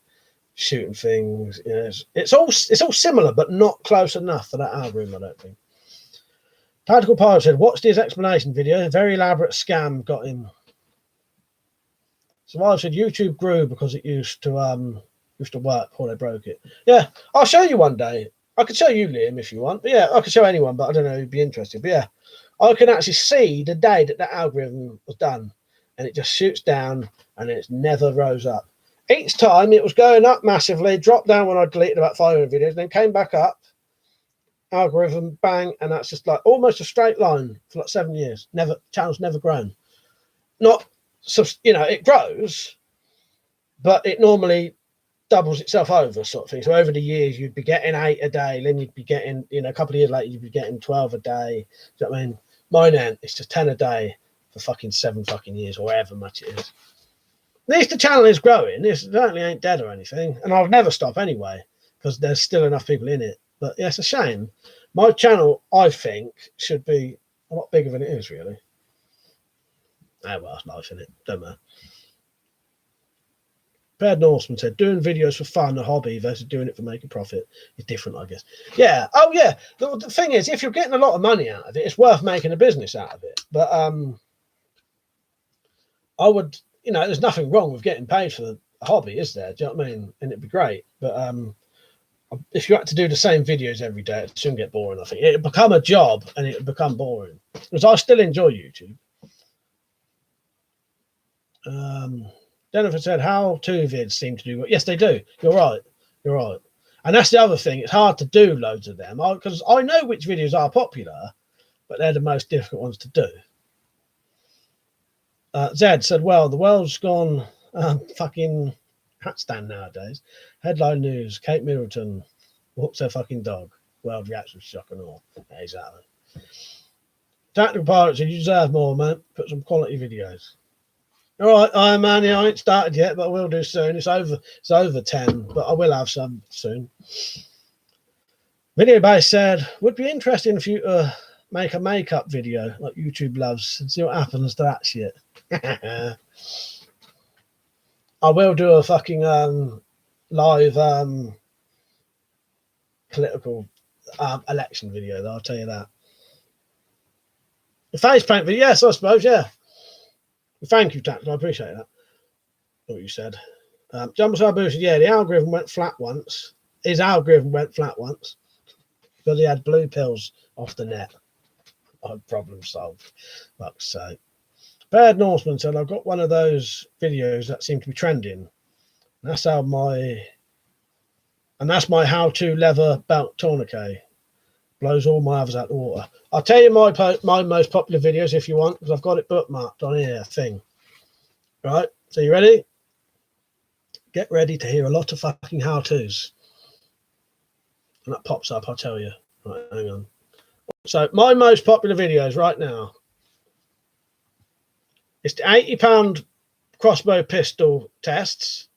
shooting things. You know, it's all similar, but not close enough for that algorithm, I don't think. Tactical Pirate said, watched his explanation video. A very elaborate scam got him. So I said YouTube grew because it used to work before they broke it. Yeah, I'll show you one day. I could show you, Liam, if you want. But yeah, I could show anyone, but I don't know who'd be interested. But yeah, I can actually see the day that algorithm was done, and it just shoots down, and it never rose up. Each time it was going up massively, dropped down when I deleted about 500 videos, then came back up, algorithm, bang, and that's just like almost a straight line for like 7 years. Channel's never grown. Not, so, you know, it grows, but it normally doubles itself over, sort of thing. So over the years, you'd be getting 8 a day, then you'd be getting, you know, a couple of years later, you'd be getting 12 a day. Do you know what I mean? Mine ain't. It's just 10 a day for fucking 7 fucking years, or however much it is. At least the channel is growing. It certainly ain't dead or anything, and I'll never stop anyway, because there's still enough people in it. But yeah, it's a shame. My channel, I think, should be a lot bigger than it is, really. Ah, well, it's life, isn't it? Don't matter. Brad Norseman said, doing videos for fun, a hobby, versus doing it for making profit is different, I guess. Yeah. Oh, yeah. The thing is, if you're getting a lot of money out of it, it's worth making a business out of it. But I would, you know, there's nothing wrong with getting paid for a hobby, is there? Do you know what I mean? And it'd be great. But if you had to do the same videos every day, it'd soon get boring, I think. It'd become a job, and it'd become boring. Because I still enjoy YouTube. Jennifer said, how-to vids seem to do well. Yes, they do. You're right. You're right. And that's the other thing. It's hard to do loads of them because I know which videos are popular, but they're the most difficult ones to do. Zed said, well, the world's gone fucking hat stand nowadays. Headline news, Kate Middleton walks her fucking dog. World reacts with shock and awe. Yeah, exactly. Tactical Pirates, you deserve more, man. Put some quality videos. All right, Iron Man, I ain't started yet, but I will do soon. It's over 10, but I will have some soon. Video Base said, would be interesting if you make a makeup video like YouTube loves and see what happens to that shit. I will do a fucking live political election video, though, I'll tell you that. The face paint video, yes, I suppose, yeah. Thank you, Tax. I appreciate that. What you said. Jumbo boosted, yeah, the algorithm went flat once. His algorithm went flat once because he had blue pills off the net. Problem solved. Fuck's sake. Baird Norseman said, I've got one of those videos that seem to be trending. That's my how-to leather belt tourniquet. Blows all my others out the water. I'll tell you my most popular videos if you want, because I've got it bookmarked on here, thing. Right, so you ready? Get ready to hear a lot of fucking how-tos. And that pops up, I'll tell you. Right, hang on. So my most popular videos right now. It's the £80 crossbow pistol tests,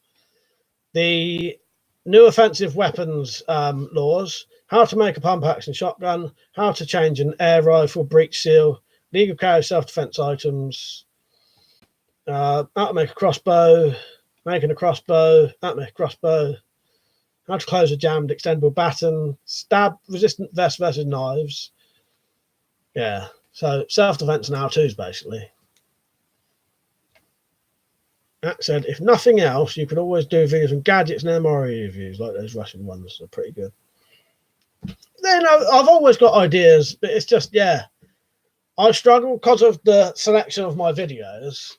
the new offensive weapons laws, how to make a pump action shotgun, how to change an air rifle breech seal, legal carry self-defense items, how to make a crossbow, making a crossbow, how to make a crossbow, how to close a jammed extendable baton, stab resistant vest versus knives. Yeah, so self-defense and how-tos basically. That said, if nothing else, you could always do videos on gadgets and MRE reviews like those Russian ones. They're pretty good. Then I've always got ideas, but it's just, yeah, I struggle because of the selection of my videos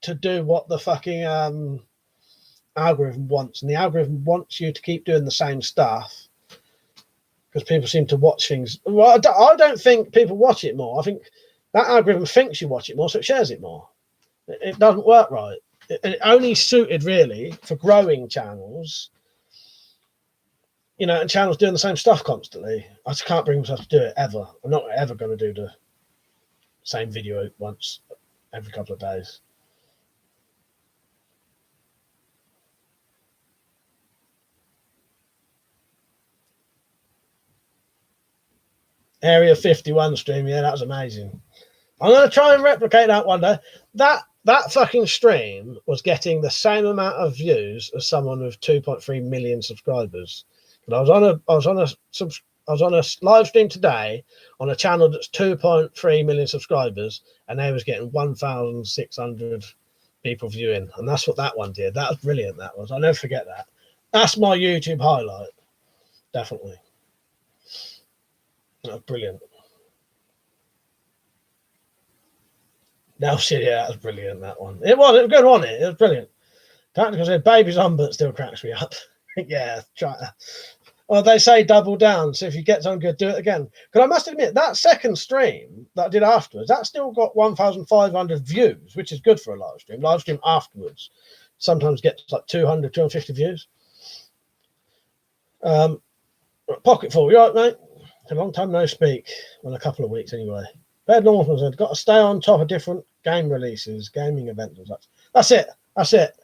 to do what the fucking algorithm wants. And the algorithm wants you to keep doing the same stuff because people seem to watch things. Well, I don't think people watch it more. I think that algorithm thinks you watch it more, so it shares it more. It doesn't work right. It only suited really for growing channels, you know, and channels doing the same stuff constantly. I just can't bring myself to do it ever. I'm not ever going to do the same video once every couple of days. Area 51 stream, yeah, that was amazing. I'm going to try and replicate that one day. That fucking stream was getting the same amount of views as someone with 2.3 million subscribers. But I was on a live stream today on a channel that's 2.3 million subscribers, and they was getting 1,600 people viewing, and that's what that one did. That was brilliant. That was. I'll never forget that. That's my YouTube highlight, definitely. That was brilliant. No shit, yeah, that was brilliant. That one. It was good, wasn't it? It was brilliant. Tactical said, "Baby's on, but still cracks me up." Yeah, try that. Well, they say double down. So if you get something good, do it again. Because I must admit, that second stream that I did afterwards, that still got 1,500 views, which is good for a live stream. Live stream afterwards sometimes gets like 200, 250 views. Pocketful, you right, mate? It's a long time no speak. Well, a couple of weeks anyway. Bad Northman said, got to stay on top of different game releases, gaming events and such. That's it. That's it.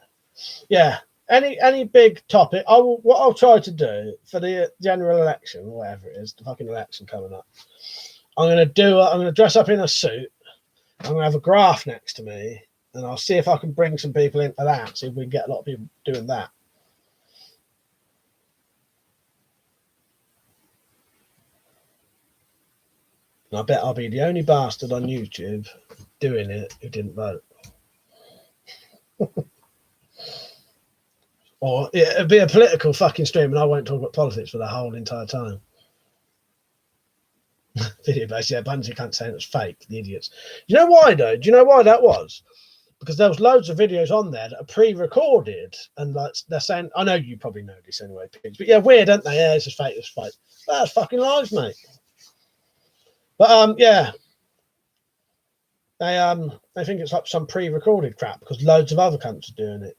Yeah. Any big topic, what I'll try to do for the general election, or whatever it is, the fucking election coming up. I'm gonna dress up in a suit. I'm gonna have a graph next to me, and I'll see if I can bring some people into that. See if we can get a lot of people doing that. And I bet I'll be the only bastard on YouTube doing it who didn't vote. Or it'd be a political fucking stream and I won't talk about politics for the whole entire time. Video based, yeah, Bungie can't say it's fake, the idiots. You know why though? Do you know why that was? because there was loads of videos on there that are pre-recorded, and like they're saying, I know you probably know this anyway, but yeah, weird, aren't they? Yeah, it's just fake, it's fake. That's fucking live, mate. But yeah, they think it's like some pre-recorded crap because loads of other cunts are doing it.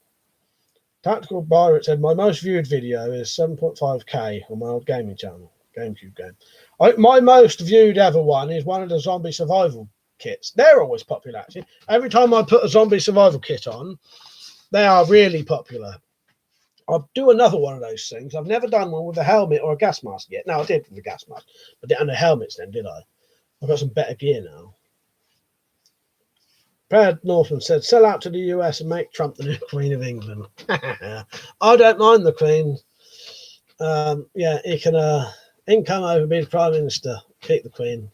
Tactical Pirate said, my most viewed video is 7.5k on my old gaming channel, GameCube game. My most viewed ever one is one of the zombie survival kits. They're always popular, actually. Every time I put a zombie survival kit on, they are really popular. I'll do another one of those things. I've never done one with a helmet or a gas mask yet. No, I did with the gas mask, but didn't have helmets then, did I? I've got some better gear now. Brad Northman said, sell out to the US and make Trump the new Queen of England. I don't mind the Queen. Yeah, he can come over and be the Prime Minister. Keep the Queen.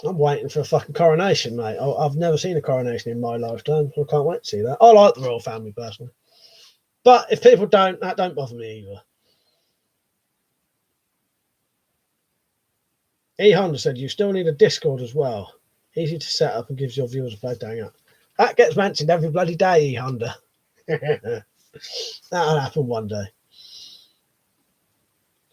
I'm waiting for a fucking coronation, mate. I've never seen a coronation in my lifetime. I can't wait to see that. I like the royal family personally. But if people don't, that don't bother me either. E. Honda said, you still need a Discord as well. Easy to set up and gives your viewers a place to hang out. That gets mentioned every bloody day, E. Honda. That'll happen one day.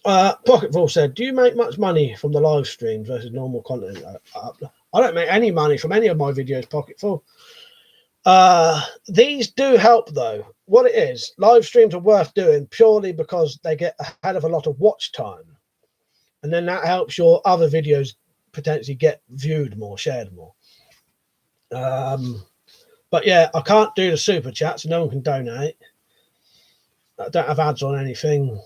Pocketful said, do you make much money from the live streams versus normal content? I don't make any money from any of my videos, Pocketful. These do help, though. What it is, live streams are worth doing purely because they get ahead of a lot of watch time. And then that helps your other videos potentially get viewed more, shared more. But yeah, I can't do the super chat, so no one can donate. I don't have ads on anything.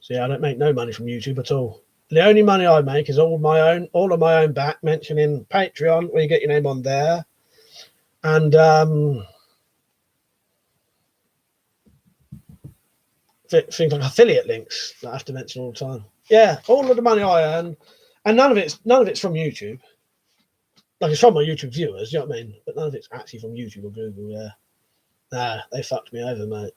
So yeah, I don't make no money from YouTube at all. The only money I make is all of my own back, mentioning Patreon, where you get your name on there. And things like affiliate links that I have to mention all the time. Yeah, all of the money I earn, and none of it's from YouTube. Like, it's from my YouTube viewers, you know what I mean? But none of it's actually from YouTube or Google. Yeah, nah, they fucked me over, mate.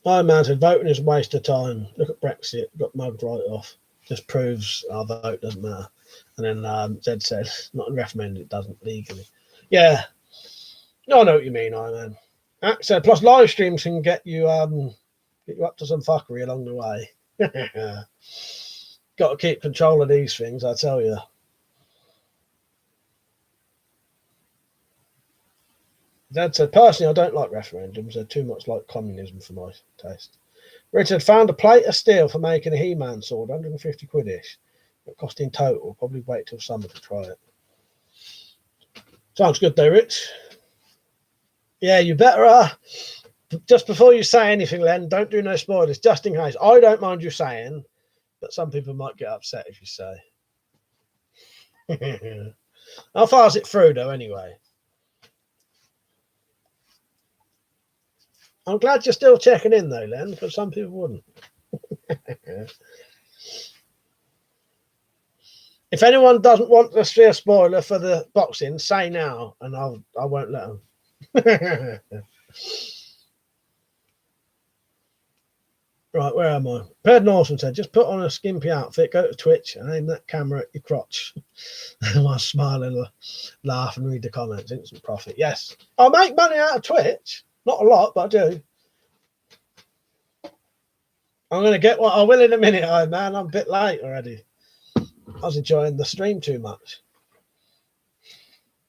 Iron Man said, voting is a waste of time. Look at Brexit, got mugged right off. Just proves our vote doesn't matter. And then Zed said, not recommended, it doesn't legally. Yeah, no, I know what you mean, Iron Man. So plus live streams can get you up to some fuckery along the way. Got to keep control of these things, I tell you. Dad said, personally, I don't like referendums. They're too much like communism for my taste. Richard found a plate of steel for making a He-Man sword, 150 quid-ish. It cost in total. Probably wait till summer to try it. Sounds good though, Rich. Yeah, you better, just before you say anything, Len, don't do no spoilers, just in case. I don't mind you saying, but some people might get upset if you say. How far is it through, though, anyway? I'm glad you're still checking in, though, Len, because some people wouldn't. If anyone doesn't want to see a spoiler for the boxing, say now, and I won't let them. Right, where am I? Ped Norton said, just put on a skimpy outfit, go to Twitch, and aim that camera at your crotch. While smiling, laugh, and read the comments. Instant profit. Yes. I make money out of Twitch. Not a lot, but I do. I'm going to get what I will in a minute, man. I'm a bit late already. I was enjoying the stream too much.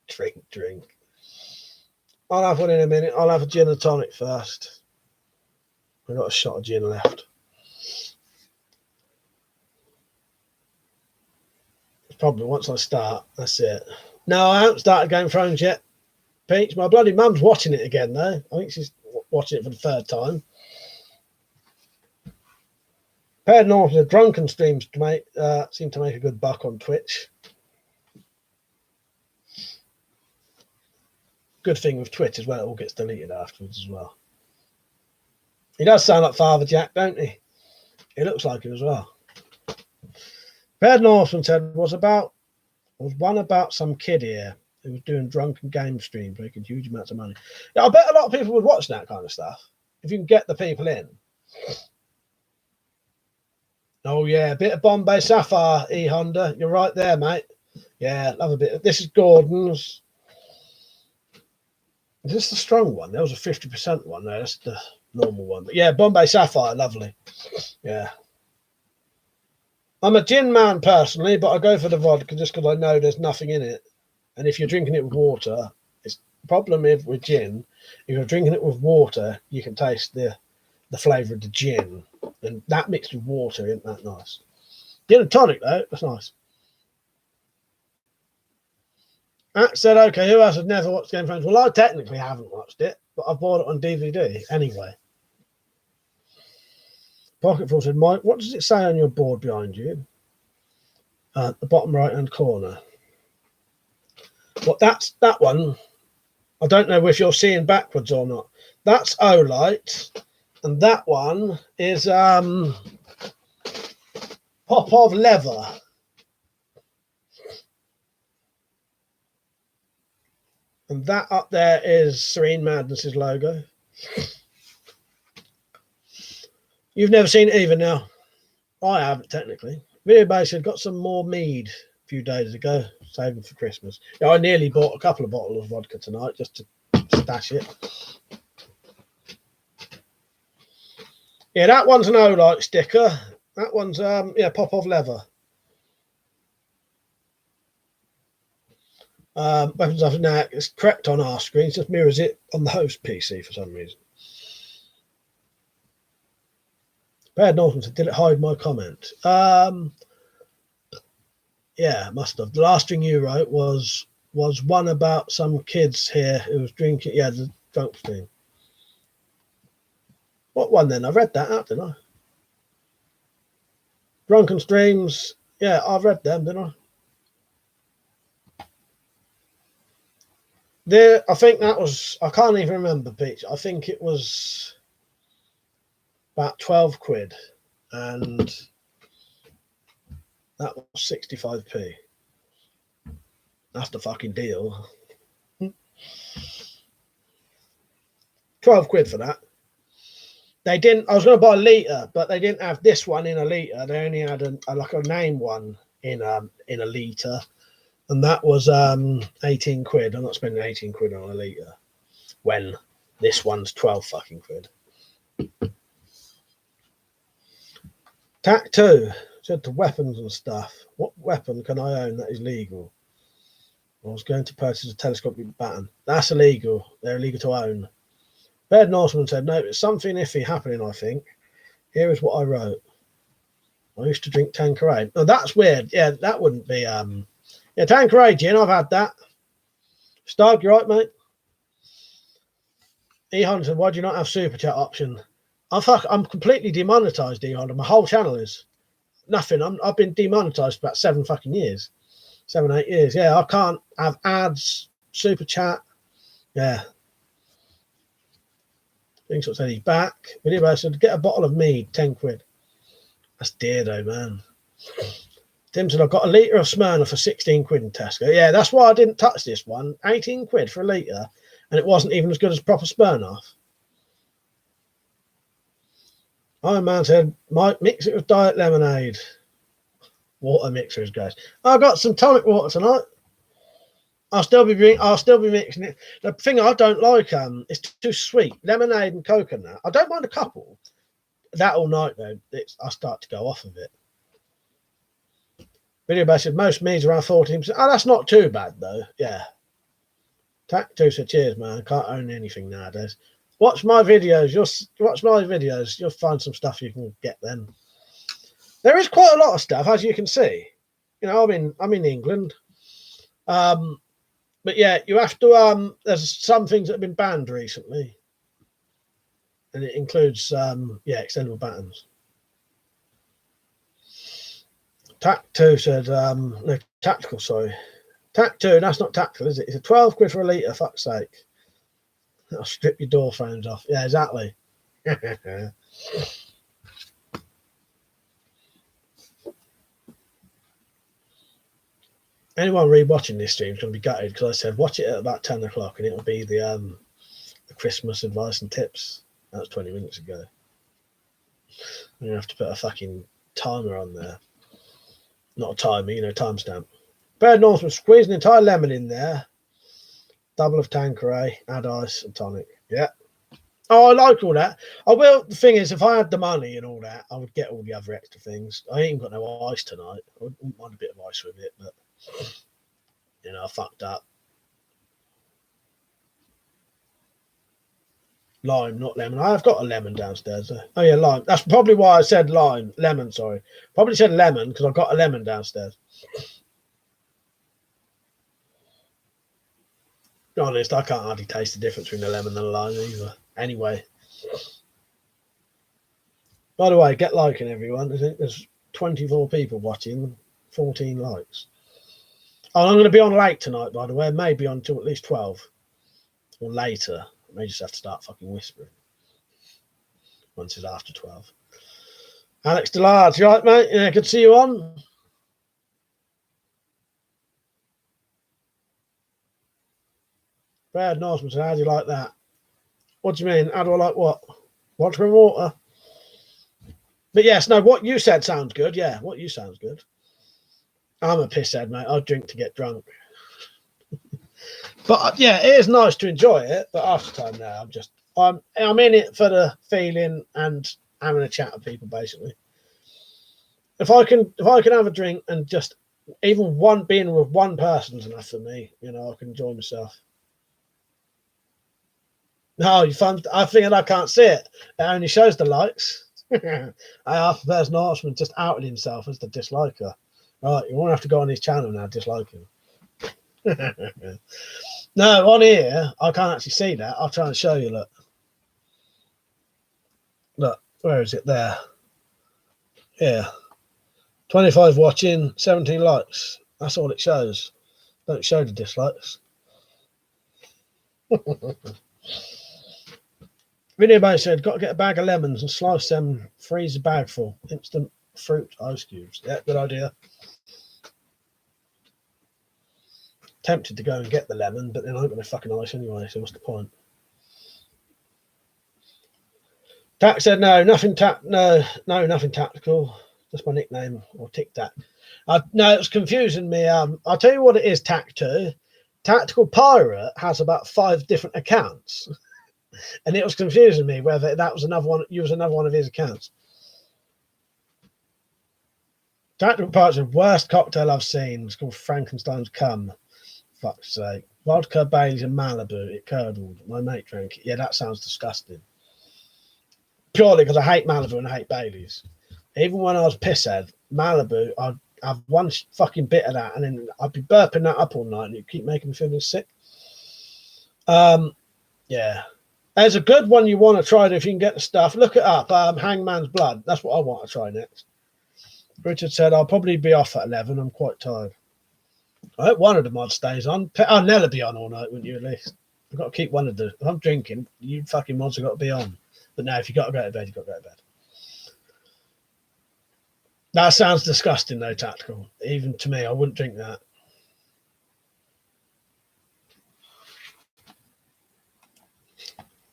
Drink. I'll have one in a minute. I'll have a gin and tonic first. I've got a shot of gin left. Probably once I start, that's it. No, I haven't started Game of Thrones yet. Peach, my bloody mum's watching it again, though. I think she's watching it for the third time. Paired North, the drunken streams seem to make a good buck on Twitch. Good thing with Twitch as well, it all gets deleted afterwards as well. He does sound like Father Jack, don't he? He looks like him as well. Paired Northman said, was one about some kid here who was doing drunken game streams, making huge amounts of money. Yeah, I bet a lot of people would watch that kind of stuff if you can get the people in. Oh yeah, a bit of Bombay Sapphire, E Honda. You're right there, mate. Yeah, love a bit. This is Gordon's. Is this the strong one? There was a 50% one. No, that's the normal one. But yeah, Bombay Sapphire, lovely. Yeah. I'm a gin man personally, but I go for the vodka just because I know there's nothing in it. And if you're drinking it with water, it's the problem with gin. If you're drinking it with water, you can taste the flavour of the gin. And that mixed with water isn't that nice. Gin and tonic, though, that's nice. That said, okay, who else has never watched Game of Thrones? Well, I technically haven't watched it, but I bought it on DVD anyway. Pocketful said, Mike, what does it say on your board behind you? The bottom right-hand corner. Well, that's that one. I don't know if you're seeing backwards or not. That's Olight, and that one is Popov leather. And that up there is Serene Madness's logo. You've never seen it either now. I haven't technically. Video Base had got some more mead a few days ago, saving for Christmas. Yeah, I nearly bought a couple of bottles of vodka tonight just to stash it. Yeah, that one's an Olight sticker. That one's Popov leather. Weapons of now it's correct on our screen, it just mirrors it on the host PC for some reason. Bad Norton said, did it hide my comment? Yeah, must have. The last thing you wrote was one about some kids here who was drinking. Yeah, the drunk thing. What one then? I read that out, didn't I? Drunken Streams. Yeah, I've read them, didn't I? I think that was, I can't even remember, Pete. I think it was about 12 quid and that was 65p. That's the fucking deal. 12 quid for that. They didn't, I was going to buy a litre, but they didn't have this one in a litre. They only had like a name one in a litre. And that was 18 quid. I'm not spending 18 quid on a litre when this one's 12 fucking quid. Tac 2 said to weapons and stuff. What weapon can I own that is legal? I was going to purchase a telescopic baton. That's illegal. They're illegal to own. Bed Norseman said, no, it's something iffy happening, I think. Here is what I wrote. I used to drink Tanqueray. Oh, that's weird. Yeah, that wouldn't be... Yeah, Tanqueray gin, I've had that. Stark, you right, mate? E Honda said, why do you not have super chat option? I'm completely demonetized, E Honda. My whole channel is nothing. I've been demonetized for about 7 fucking years. 7, 8 years. Yeah, I can't have ads, super chat. Yeah. Things what said he's back. Video said, get a bottle of mead, 10 quid. That's dear though, man. Tim said, I've got a litre of Smyrna for 16 quid in Tesco. Yeah, that's why I didn't touch this one. 18 quid for a litre, and it wasn't even as good as proper Smirnoff. Iron Man said, Mike, mix it with diet lemonade. Water mixers, guys. I've got some tonic water tonight. I'll still be mixing it. The thing I don't like, it's too sweet. Lemonade and coconut. I don't mind a couple. That all night though, I start to go off of it. Video Bass said most meads around 14%. Oh, that's not too bad though. Yeah. Tac 2 said, cheers, man. Can't own anything nowadays. Watch my videos. You'll find some stuff you can get then. There is quite a lot of stuff, as you can see. You know, I'm in England. But yeah, you have to there's some things that have been banned recently. And it includes extendable buttons. Tac 2 said no, tactical, sorry. Tac 2, that's not tactical, is it? It's a 12 quid for a litre, fuck's sake. I'll strip your door frames off. Yeah, exactly. Anyone rewatching this stream is going to be gutted because I said watch it at about 10 o'clock and it'll be the Christmas advice and tips. That was 20 minutes ago. I'm going to have to put a fucking timer on there. Not a timer, you know, timestamp. Bird Norseman, squeeze an entire lemon in there. Double of Tanqueray, add ice and tonic. Yeah. Oh, I like all that. I will. The thing is, if I had the money and all that, I would get all the other extra things. I ain't got no ice tonight. I wouldn't mind a bit of ice with it, but you know, I fucked up. Lime, not lemon. I've got a lemon downstairs. Oh yeah, lime. That's probably why I said lime. Lemon, sorry. Probably said lemon because I've got a lemon downstairs. To be honest, I can't hardly taste the difference between a lemon and a lime either. Anyway. By the way, get liking, everyone. I think there's 24 people watching, 14 likes. Oh, I'm going to be on late tonight, by the way. Maybe on till at least 12 or later. I may just have to start fucking whispering once it's after 12. Alex Delarge, you right, mate? Yeah, good to see you on. Brad Norseman said, how do you like that? What do you mean? How do I like what? Water and water? But yes, no, what you said sounds good. Yeah, what you sounds good. I'm a pisshead, mate. I drink to get drunk. But yeah, it is nice to enjoy it. But after time now, I'm in it for the feeling and having a chat with people. Basically, if I can have a drink and just even one being with one person's enough for me. You know, I can enjoy myself. No, you found. I figured I can't see it. It only shows the likes. There's Norseman just outed himself as the disliker. Right, you won't have to go on his channel now, dislike him. No, on here, I can't actually see that. I'll try and show you, look. Look, where is it? There. Yeah. 25 watching, 17 likes. That's all it shows. Don't show the dislikes. Video base said, got to get a bag of lemons and slice them, freeze a bag full. Instant fruit ice cubes. Yeah, good idea. Tempted to go and get the lemon, but then I ain't got no fucking ice anyway, so what's the point? Tack said no, nothing nothing tactical. That's my nickname, or Tic Tac. No, it was confusing me. I'll tell you what it is, Tac 2. Tactical Pirate has about 5 different accounts. And it was confusing me whether that was another one, you was another one of his accounts. Tactical Pirate's the worst cocktail I've seen. It's called Frankenstein's Cum. Fuck's sake. Vodka, Baileys, and Malibu. It curdled. My mate drank it. Yeah, that sounds disgusting. Purely because I hate Malibu and I hate Baileys. Even when I was pisshead, Malibu, I'd have one fucking bit of that and then I'd be burping that up all night and it'd keep making me feel sick. Yeah. There's a good one you want to try if you can get the stuff. Look it up. Hangman's Blood. That's what I want to try next. Richard said, I'll probably be off at 11. I'm quite tired. I hope one of the mods stays on. I'll never be on all night, wouldn't you, at least? I've got to keep one of the... If I'm drinking, you fucking mods have got to be on. But no, if you've got to go to bed, you've got to go to bed. That sounds disgusting, though, Tactical. Even to me, I wouldn't drink that.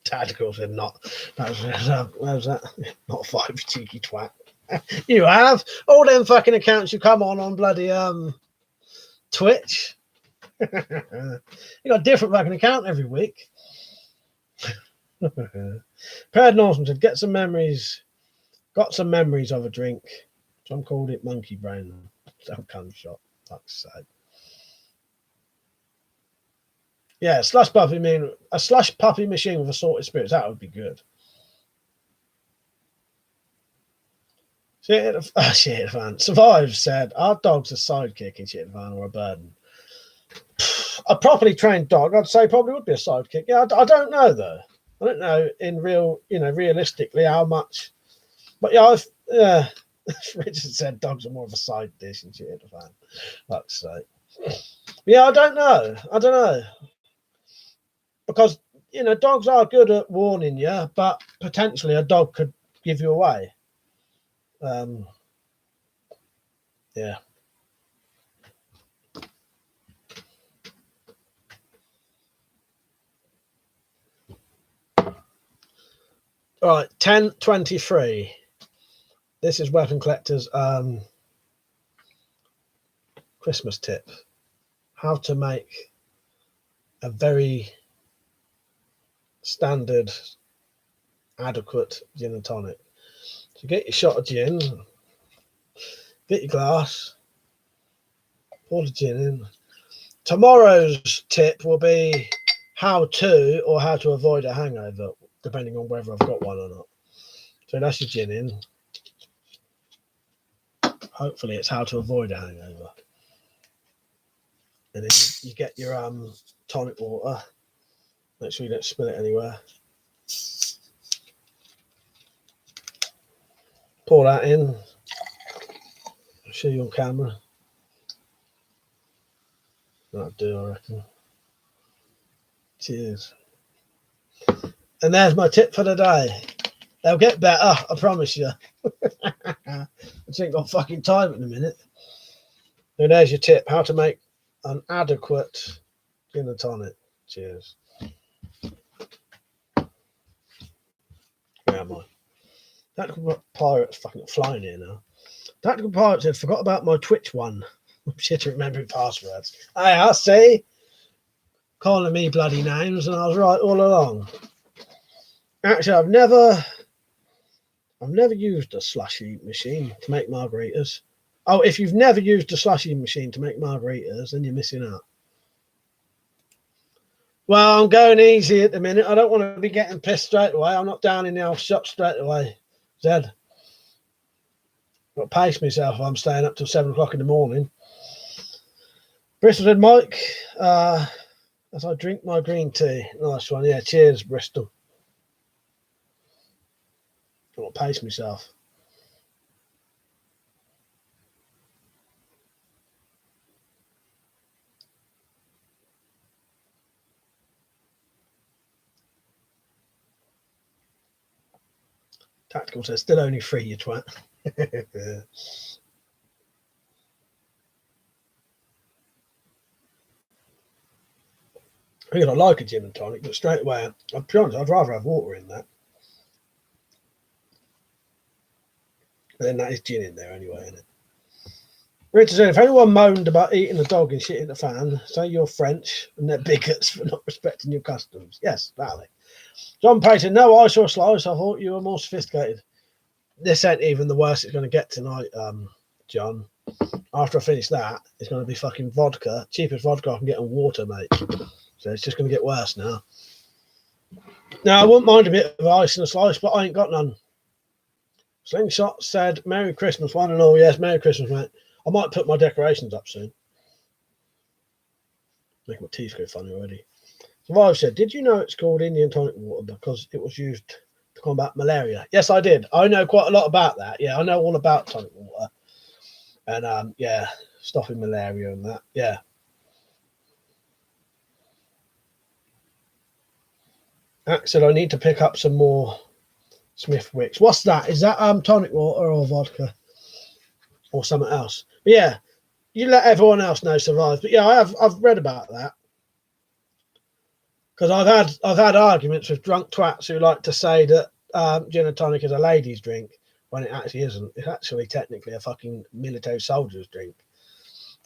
Tactical said not. That was that. Not 5, cheeky twat. You have all them fucking accounts you come on bloody Twitch. You got a different fucking account every week. Proud Norseman said, got some memories of a drink. Some called it monkey brain. Some cum shot. Fuck's sake. Yeah, a slush puppy machine with assorted spirits. That would be good. Shit fan. Survive said, our dog's a sidekick in Shit Van or a burden. A properly trained dog, I'd say probably would be a sidekick. Yeah, I don't know though. I don't know in realistically how much. But yeah, Richard said dogs are more of a side dish in Shit Van. Fuck's sake. Yeah, I don't know. Because dogs are good at warning you, but potentially a dog could give you away. Yeah. All right, 10:23. This is WeaponCollector's Christmas tip. How to make a very standard, adequate gin and tonic. So get your shot of gin, get your glass, pour the gin in. Tomorrow's tip will be how to avoid a hangover, depending on whether I've got one or not. So that's your gin in. Hopefully it's how to avoid a hangover. And then you get your tonic water. Make sure you don't spill it anywhere. Pour that in. I'll show you on camera. That'll do, I reckon. Cheers. And there's my tip for the day. They'll get better, I promise you. I ain't got fucking time at the minute. And there's your tip, how to make an adequate gin and tonic. Cheers. Where am I? Tactical Pirate's fucking flying here now. Tactical Pirate said, forgot about my Twitch one. Shit at remembering passwords. Hey, I see. Calling me bloody names, and I was right all along. Actually, I've never used a slushy machine to make margaritas. Oh, if you've never used a slushy machine to make margaritas, then you're missing out. Well, I'm going easy at the minute. I don't want to be getting pissed straight away. I'm not down in the old shop straight away. Zed. Got to pace myself if I'm staying up till 7 o'clock in the morning. Bristol said, Mike, as I drink my green tea. Nice one. Yeah, cheers, Bristol. I've got to pace myself. Tactical says, still only 3, you twat. I think I like a gin and tonic, but straight away, I'll be honest, I'd rather have water in that. But then that is gin in there anyway, isn't it? Richard said, if anyone moaned about eating a dog and shit in the fan, say you're French and they're bigots for not respecting your customs. Yes, valid. John Payton, no ice or slice. I thought you were more sophisticated. This ain't even the worst it's going to get tonight, John. After I finish that, it's going to be fucking vodka. Cheapest vodka I can get on water, mate. So it's just going to get worse now. Now, I wouldn't mind a bit of ice and a slice, but I ain't got none. Slingshot said, Merry Christmas, one and all. Yes, Merry Christmas, mate. I might put my decorations up soon. Make my teeth go funny already. Survive said, did you know it's called Indian tonic water because it was used to combat malaria? Yes, I did. I know quite a lot about that. Yeah, I know all about tonic water. And, yeah, stopping malaria and that. Yeah. Axel, I need to pick up some more Smith Wicks. What's that? Is that tonic water or vodka? Or something else? But yeah, you let everyone else know, Survive. But yeah, I've read about that. Because I've had arguments with drunk twats who like to say that gin and tonic is a lady's drink when it actually isn't. It's actually technically a fucking military soldier's drink.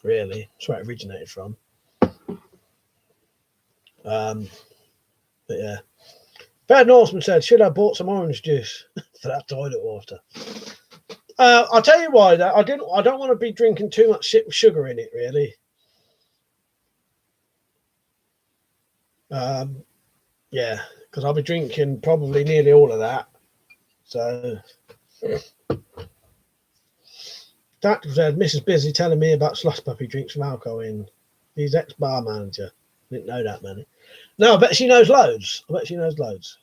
Really. That's where it originated from. But yeah. Bad Norseman said, should have bought some orange juice for that toilet water. I'll tell you why. That I don't want to be drinking too much shit with sugar in it, really. Yeah, because I'll be drinking probably nearly all of that. So that said, Mrs. Busy telling me about slush puppy drinks with alcohol in. He's ex-bar manager. Didn't know that many. No, I bet she knows loads. I bet she knows loads.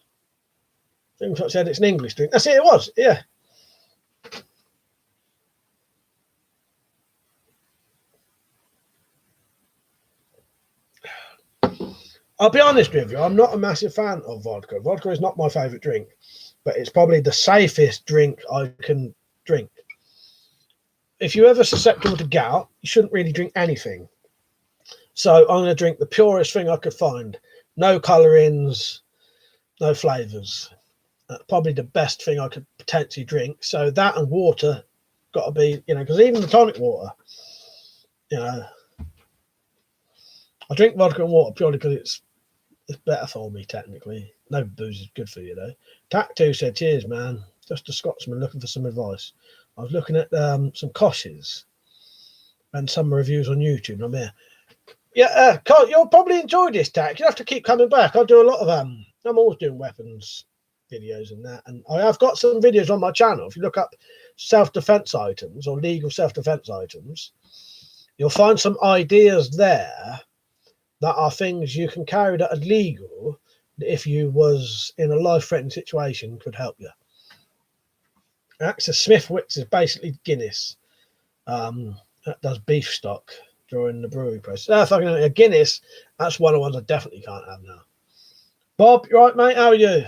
Things like said it's an English drink. That's it, it was, yeah. I'll be honest with you, I'm not a massive fan of vodka. Vodka is not my favourite drink, but it's probably the safest drink I can drink. If you're ever susceptible to gout, you shouldn't really drink anything. So I'm going to drink the purest thing I could find. No colourings, no flavours. Probably the best thing I could potentially drink. So that and water got to be, because even the tonic water, I drink vodka and water purely because it's better for me technically. No booze is good for you though. Tattoo said, "Cheers, man. Just a Scotsman looking for some advice. I was looking at some koshes and some reviews on YouTube. And I'm here. Yeah, you'll probably enjoy this, Tack. You have to keep coming back. I do a lot of I'm always doing weapons videos and that, and I have got some videos on my channel. If you look up self-defense items or legal self-defense items, you'll find some ideas there that are things you can carry that are legal if you was in a life-threatening situation could help you. Access Smith Wicks is basically Guinness. That does beef stock during the brewery process. Fucking a Guinness, that's one of the ones I definitely can't have now. Bob, you right, mate? How are you?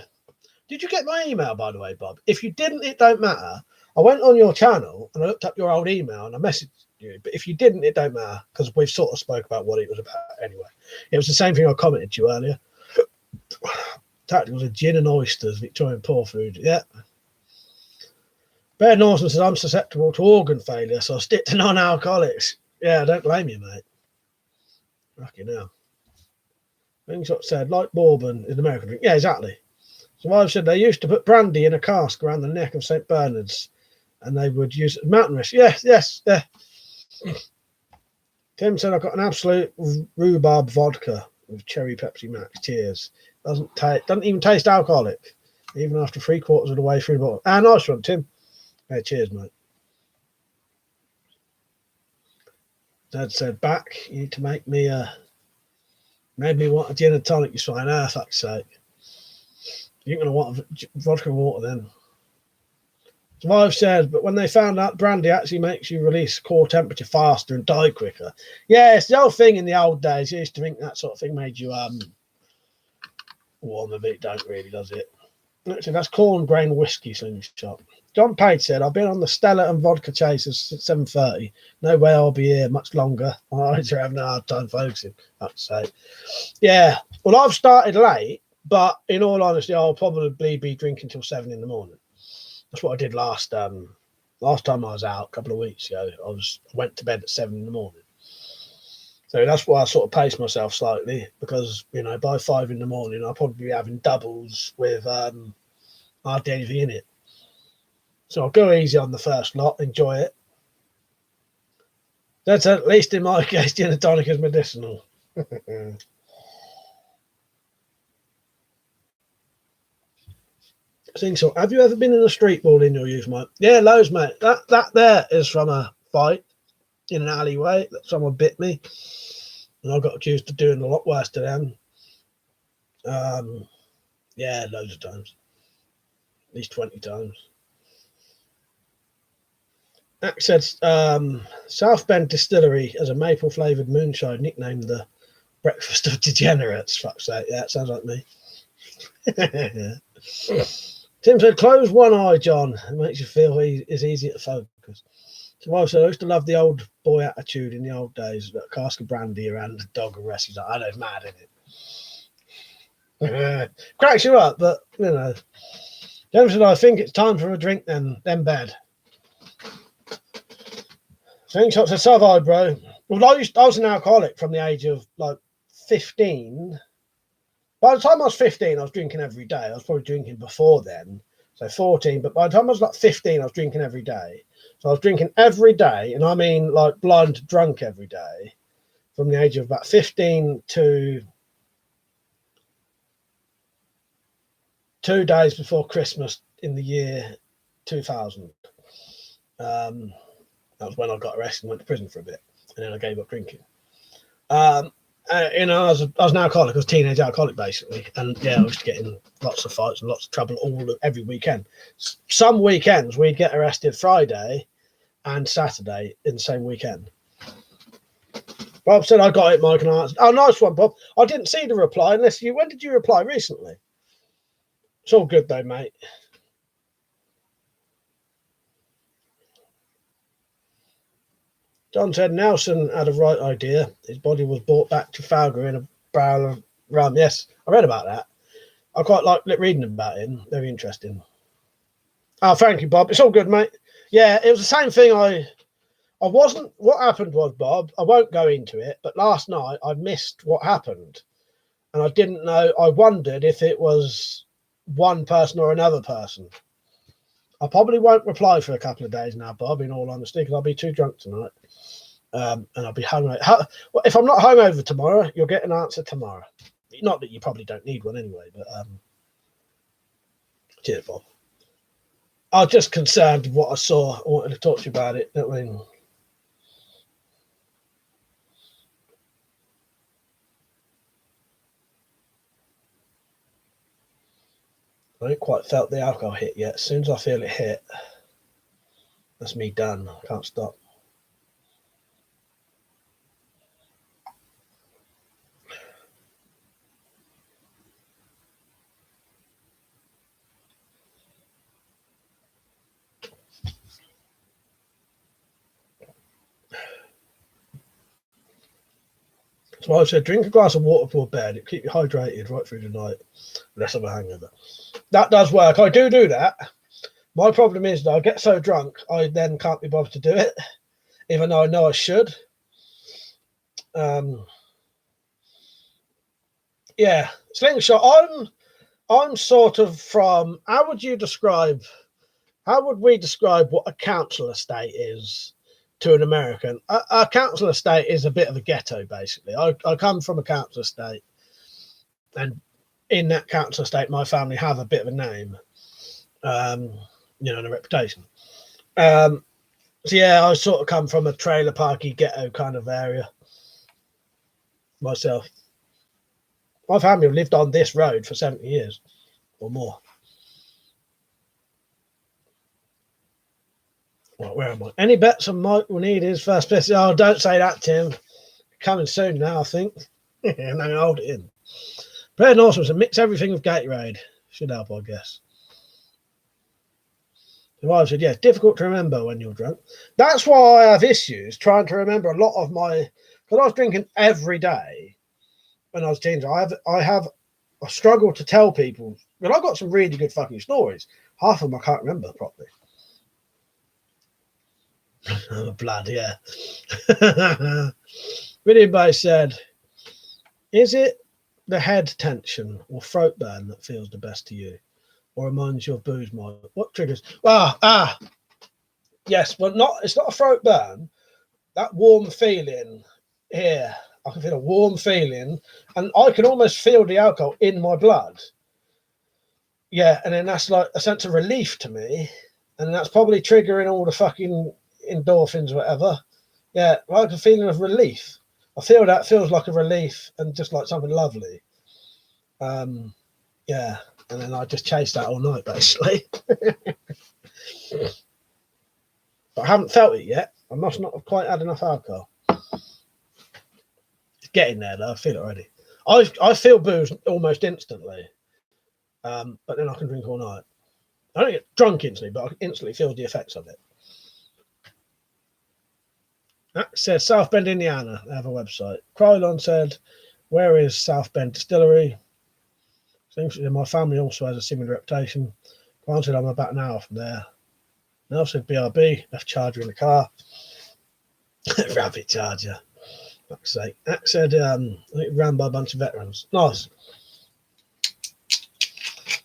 Did you get my email, by the way, Bob? If you didn't, it don't matter. I went on your channel and I looked up your old email and I messaged you. But if you didn't, it don't matter because we've sort of spoke about what it was about anyway. It was the same thing I commented to you earlier. That was a gin and oysters, Victorian poor food. Yeah. Bear Norton says, I'm susceptible to organ failure, so I stick to non-alcoholics. Yeah, I don't blame you, mate. Lucky now. Wingshot said, like bourbon is an American drink. Yeah, exactly. So I've said they used to put brandy in a cask around the neck of St. Bernard's and they would use mountain wrist. Yes. Tim said, I've got an absolute rhubarb vodka with cherry Pepsi Max. Cheers. Doesn't even taste alcoholic, even after 3/4 of the way through the bottle. Nice one, Tim. Hey, cheers, mate. Dad said, back, you need to make me made me want a gin and tonic, you swine. Fuck's sake. You're going to want vodka and water then. So I've said, but when they found out brandy actually makes you release core temperature faster and die quicker. Yeah, it's the old thing in the old days. You used to think that sort of thing made you warm a bit. Don't really, does it? Actually, that's corn grain whiskey slingshot. John Page said, I've been on the Stella and vodka chasers since 7:30. No way I'll be here much longer. My eyes are having a hard time focusing, I'd say. Yeah, well, I've started late, but in all honesty, I'll probably be drinking till 7 in the morning. That's what I did last time I was out a couple of weeks ago. I went to bed at 7 in the morning. So that's why I sort of paced myself slightly because, by 5 in the morning, I'll probably be having doubles with hardly anything in it. So I'll go easy on the first lot, enjoy it. That's at least in my case, gin and tonic is medicinal. So, have you ever been in a street ball in your youth, mate? Yeah, loads, mate. That there is from a fight in an alleyway that someone bit me, and I got accused of doing a lot worse to them. Yeah, loads of times, at least 20 times. Ack said, South Bend Distillery as a maple flavoured moonshine nicknamed the breakfast of degenerates. Fuck's sake, yeah, it sounds like me. Tim said, close one eye, John. It makes you feel it's easy to focus. So I used to love the old boy attitude in the old days. A cask of brandy around the dog and rest. He's like, I know, it's mad, isn't it? Cracks you up, but, Tim said, I think it's time for a drink then bed. Slingshot said, so have I, bro. Well, I was an alcoholic from the age of, 15. By the time I was 15, I was drinking every day. I was probably drinking before then, so 14. But by the time I was 15, I was drinking every day. So I was drinking every day, and I mean blind drunk every day, from the age of about 15 to 2 days before Christmas in the year 2000. That was when I got arrested and went to prison for a bit, and then I gave up drinking. I was an alcoholic. I was a teenage alcoholic, basically. And, yeah, I was getting lots of fights and lots of trouble every weekend. Some weekends, we'd get arrested Friday and Saturday in the same weekend. Bob said, I got it, Mike, and I answered. Oh, nice one, Bob. I didn't see the reply unless when did you reply? Recently? It's all good, though, mate. John said Nelson had a right idea. His body was brought back to Trafalgar in a barrel of rum. Yes, I read about that. I quite like reading about him. Very interesting. Oh, thank you, Bob. It's all good, mate. Yeah, it was the same thing. I wasn't. What happened was, Bob, I won't go into it, but last night I missed what happened, and I didn't know. I wondered if it was one person or another person. I probably won't reply for a couple of days now, Bob, in all honesty, because I'll be too drunk tonight. And I'll be hungover. Well, if I'm not hungover tomorrow, you'll get an answer tomorrow. Not that you probably don't need one anyway, but cheers, Bob. I was just concerned with what I saw. I wanted to talk to you about it. I mean, I haven't quite felt the alcohol hit yet. As soon as I feel it hit, that's me done. I can't stop. So I said, drink a glass of water before bed. It keeps you hydrated right through the night. Less of a hangover. That does work. I do that. My problem is that I get so drunk, I then can't be bothered to do it, even though I know I should. Yeah, slingshot. I'm sort of from. How would we describe what a council estate is to an American? A council estate is a bit of a ghetto, basically. I come from a council estate, and in that council estate, my family have a bit of a name, and a reputation. So yeah, I sort of come from a trailer parky ghetto kind of area myself. My family have lived on this road for 70 years or more. Well, where am I? Any bets on Mike will need his first piss? Oh, don't say that, Tim. Coming soon now, I think. I'm not going to hold it in. Bread and awesome, so mix everything with Gatorade. Should help, I guess. The wife said, yeah, it's difficult to remember when you're drunk. That's why I have issues trying to remember a lot of my... Because I was drinking every day when I was a teenager. I struggle to tell people. But I've got some really good fucking stories. Half of them I can't remember properly. Blood, yeah. William Bay said, is it the head tension or throat burn that feels the best to you? Or reminds you of booze more? What triggers? Yes, but it's not a throat burn. That warm feeling here. I can feel a warm feeling, and I can almost feel the alcohol in my blood. Yeah, and then that's like a sense of relief to me, and that's probably triggering all the fucking endorphins or whatever. Yeah, like a feeling of relief. I feel that feels like a relief and just like something lovely. Yeah, and then I just chase that all night basically. But I haven't felt it yet. I must not have quite had enough alcohol. It's getting there though. I feel it already. I feel booze almost instantly, but then I can drink all night. I don't get drunk instantly, but I instantly feel the effects of it. That says South Bend, Indiana. They have a website. Krylon said, where is South Bend Distillery? Seems my family also has a similar reputation. Granted, I'm about an hour from there. Now said BRB, left charger in the car. Rapid charger. Fuck's sake. That said, I think ran by a bunch of veterans. Nice.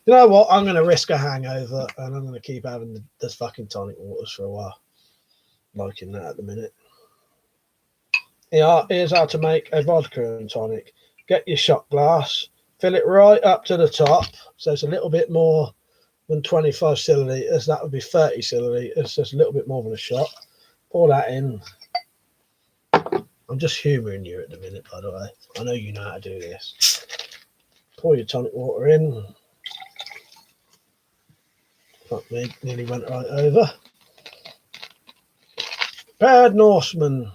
You know what? I'm going to risk a hangover and I'm going to keep having this fucking tonic waters for a while. Liking that at the minute. Here's how to make a vodka and tonic. Get your shot glass, fill it right up to the top, so it's a little bit more than 25 millilitres. That would be 30 millilitres, so it's a little bit more than a shot. Pour that in. I'm just humouring you at the minute, by the way. I know you know how to do this. Pour your tonic water in. Fuck me, nearly went right over. Bad Norseman.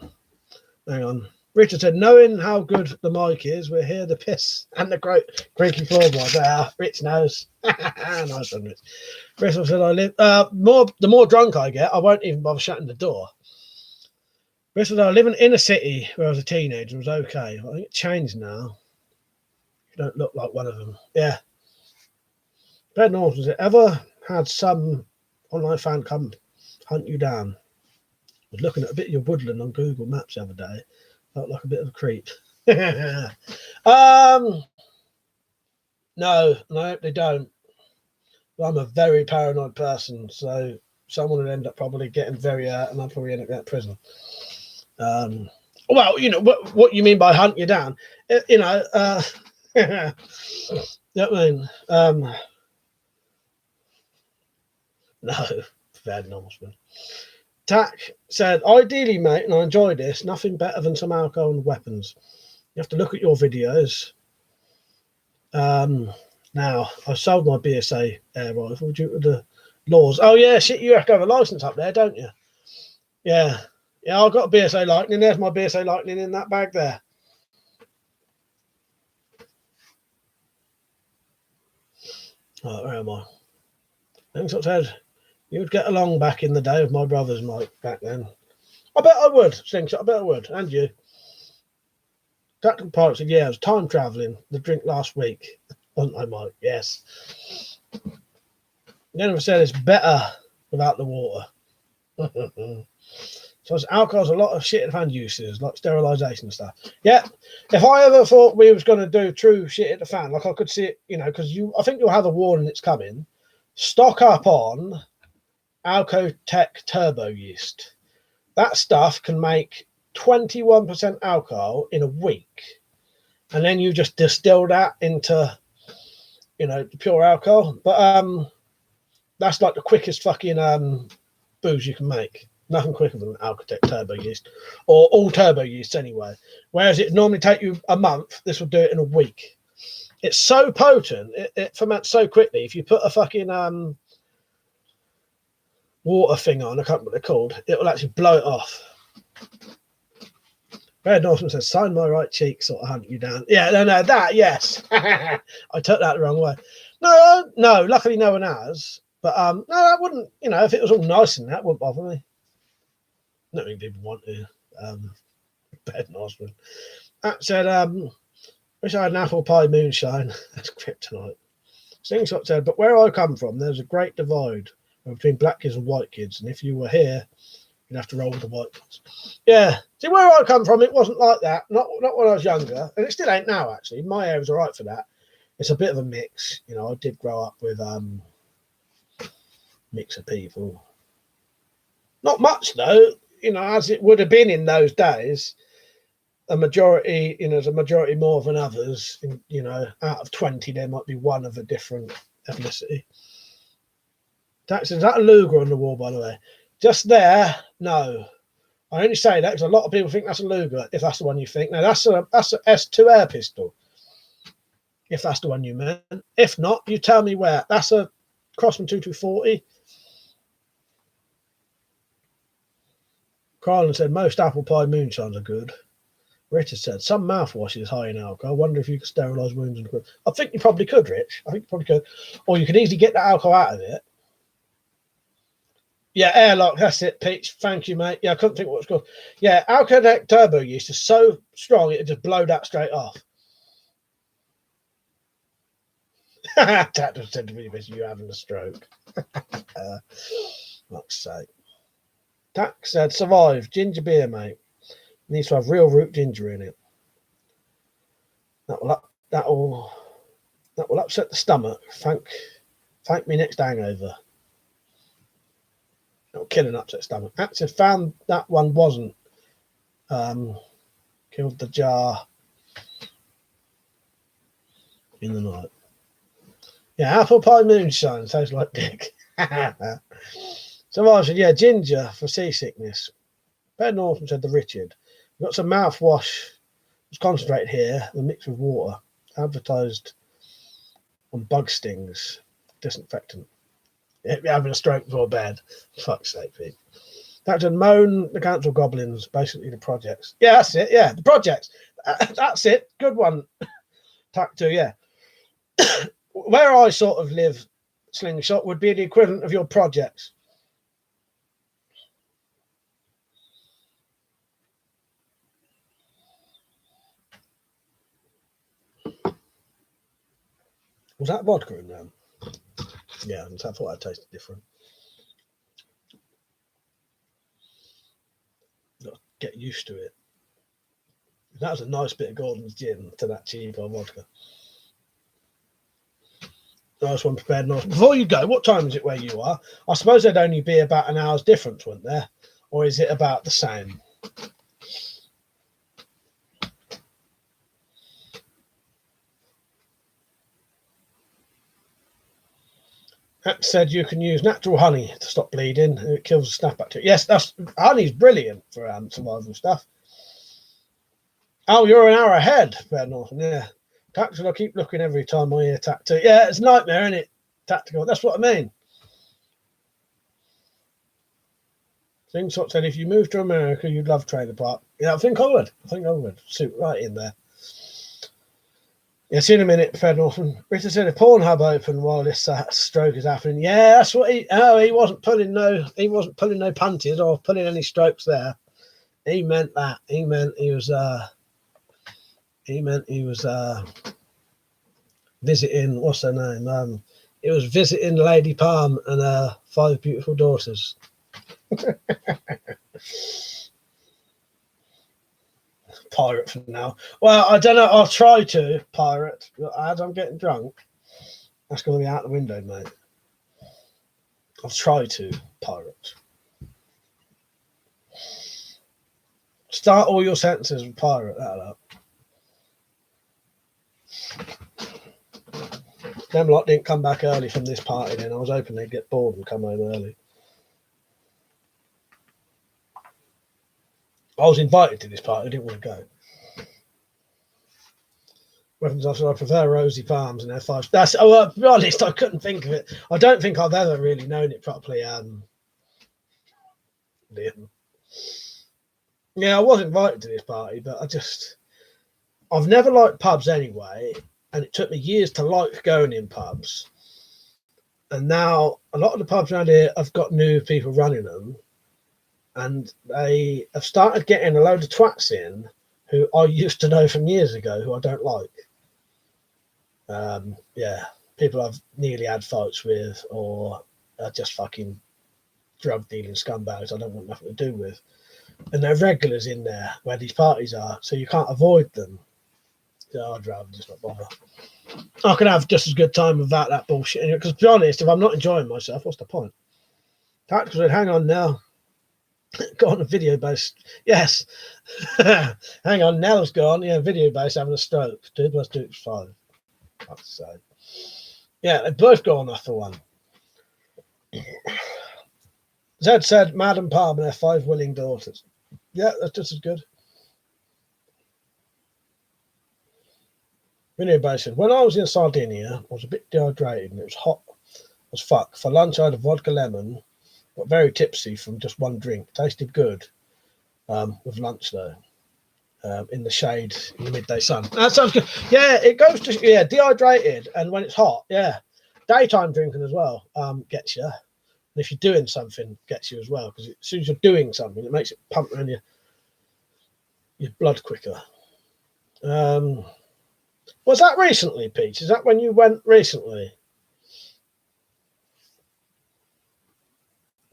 Hang on. Richard said, knowing how good the mic is, we're here the piss and the creaky floorboards. Rich knows. Nice one, Rich. Bristol said, the more drunk I get, I won't even bother shutting the door. Bristol said, I live in inner city where I was a teenager. It was okay. I think it changed now. You don't look like one of them. Yeah. Ben North, has it ever had some online fan come hunt you down? I was looking at a bit of your woodland on Google Maps the other day. Felt like a bit of a creep. No, they don't. I'm a very paranoid person, so someone would end up probably getting very hurt, and I'd probably end up in prison. Well, you know what you mean by hunt you down. You know, you know what I mean? No, fair Norseman. Tack said, ideally, mate, and I enjoy this, nothing better than some alcohol and weapons. You have to look at your videos. Now, I sold my BSA air rifle due to the laws. Oh, yeah, shit, you have to have a license up there, don't you? Yeah. Yeah, I've got a BSA Lightning. There's my BSA Lightning in that bag there. Right, where am I? Things I said, you would get along back in the day with my brothers, Mike, back then. I bet I would, Slingshot, I bet I would. And you. Tactical Pirate said, yeah, I was time travelling the drink last week. Wasn't I, Mike? Yes. Jennifer said it's better without the water. So alcohol's a lot of shit at fan uses, like sterilisation and stuff. Yeah, if I ever thought we was going to do true shit at the fan, like I could see it, you know, because I think you'll have a warning it's coming. Stock up on Alcotech turbo yeast. That stuff can make 21% alcohol in a week, and then you just distill that into, you know, pure alcohol. But that's like the quickest fucking booze you can make. Nothing quicker than Alcotech turbo yeast, or all turbo yeast anyway. Whereas it normally take you a month, this will do it in a week. It's so potent, it ferments so quickly. If you put a fucking water thing on, I can't remember what they're called, it will actually blow it off. Red Northman says, sign my right cheek, sort of hunt you down. Yeah, no, that, yes. I took that the wrong way. No, luckily no one has. But no, that wouldn't, you know, if it was all nice and that wouldn't bother me. Not many people want to. Bed Northman. That said, wish I had an apple pie moonshine. That's kryptonite. Slingshot said, but where I come from, there's a great divide between black kids and white kids. And if you were here, you'd have to roll with the white kids. Yeah. See, where I come from, it wasn't like that. Not when I was younger. And it still ain't now, actually. My area's all right for that. It's a bit of a mix. You know, I did grow up with mix of people. Not much, though. You know, as it would have been in those days, a majority, you know, there's a majority more than others. You know, out of 20, there might be one of a different ethnicity. Is that a Luger on the wall, by the way? Just there, no. I only say that because a lot of people think that's a Luger, if that's the one you think. No, that's a S2 air pistol, if that's the one you meant. If not, you tell me where. That's a Crossman 2240. Carlin said, most apple pie moonshines are good. Richard said, some mouthwash is high in alcohol. I wonder if you could sterilise wounds. I think you probably could, Rich. I think you probably could. Or you could easily get the alcohol out of it. Yeah, airlock. That's it, Peach. Thank you, mate. Yeah, I couldn't think what it's called. Yeah, Alcotech turbo yeast is so strong, it'd just blow that straight off. That just said to me, you're having a stroke. Fuck's sake. Tack said, survive. Ginger beer, mate. Needs to have real root ginger in it. That will upset the stomach. Thank me next hangover. It'll kill an upset stomach. Actually found that one wasn't. Killed the jar in the night. Yeah, apple pie moonshine tastes like dick. So I said, yeah, ginger for seasickness. Ben Norton said the Richard. We've got some mouthwash. It's concentrated here, the mixed with water. Advertised on bug stings. Disinfectant. You're having a stroke before bed. Fuck's sake, Pete. Dr. Moan, the Council Goblins, basically the projects. Yeah, that's it. Yeah, the projects. That's it. Good one. Tack 2, yeah. Where I sort of live, Slingshot, would be the equivalent of your projects. Was that vodka in there? Yeah, I thought that tasted different. Got to get used to it. That was a nice bit of Gordon's gin to that cheaper vodka. Nice one prepared. Nice. Before you go, what time is it where you are? I suppose there'd only be about an hour's difference, wouldn't there? Or is it about the same? That said, you can use natural honey to stop bleeding. It kills the staph bacteria. Yes, honey's brilliant for survival stuff. Oh, you're an hour ahead, Fair Northern. Yeah. Tactical, I keep looking every time I hear tactical. Yeah, it's a nightmare, isn't it? Tactical. That's what I mean. Things sort of said, if you moved to America, you'd love Trailer Park. Yeah, I think I would. Suit right in there. Yeah, see in a minute, Fred Norton. Richard said a Pornhub open while this stroke is happening. Yeah, that's what he wasn't pulling no punches or pulling any strokes there. He meant that. He meant he was visiting, what's her name? It was visiting Lady Palm and her 5 beautiful daughters. Pirate for now. Well, I don't know. I'll try to pirate. As I'm getting drunk, that's going to be out the window, mate. I'll try to pirate. Start all your sentences with pirate. That'll help. Them lot didn't come back early from this party then. I was hoping they'd get bored and come home early. I was invited to this party. I didn't want to go. Weapons officer, I prefer Rosie Palms and their 5. That's to be honest, I couldn't think of it. I don't think I've ever really known it properly. Yeah, I was invited to this party, but I've never liked pubs anyway, and it took me years to like going in pubs. And now a lot of the pubs around here have got new people running them, and they have started getting a load of twats in who I used to know from years ago who I don't like. Yeah, people I've nearly had fights with or are just fucking drug dealing scumbags I don't want nothing to do with. And they're regulars in there where these parties are, so you can't avoid them. So I'd rather just not bother. I can have just as good time without that bullshit. Because to be honest, if I'm not enjoying myself, what's the point? Tactical said, hang on now. Got on a video base. Yes. Hang on, Nell's gone. Yeah, video base having a stroke. 2 + 2 = 5. That's so. Yeah, they both gone after one. Zed said, Madam Palm and their 5 willing daughters. Yeah, that's just as good. Video base said, when I was in Sardinia, I was a bit dehydrated and it was hot as fuck. For lunch, I had a vodka lemon. Got very tipsy from just one drink. Tasted good with lunch though. In the shade in the midday sun. That sounds good. Yeah, it goes to dehydrated, and when it's hot, yeah, daytime drinking as well gets you. And if you're doing something, gets you as well, because as soon as you're doing something, it makes it pump around your blood quicker. Was that recently, Pete? Is that when you went recently?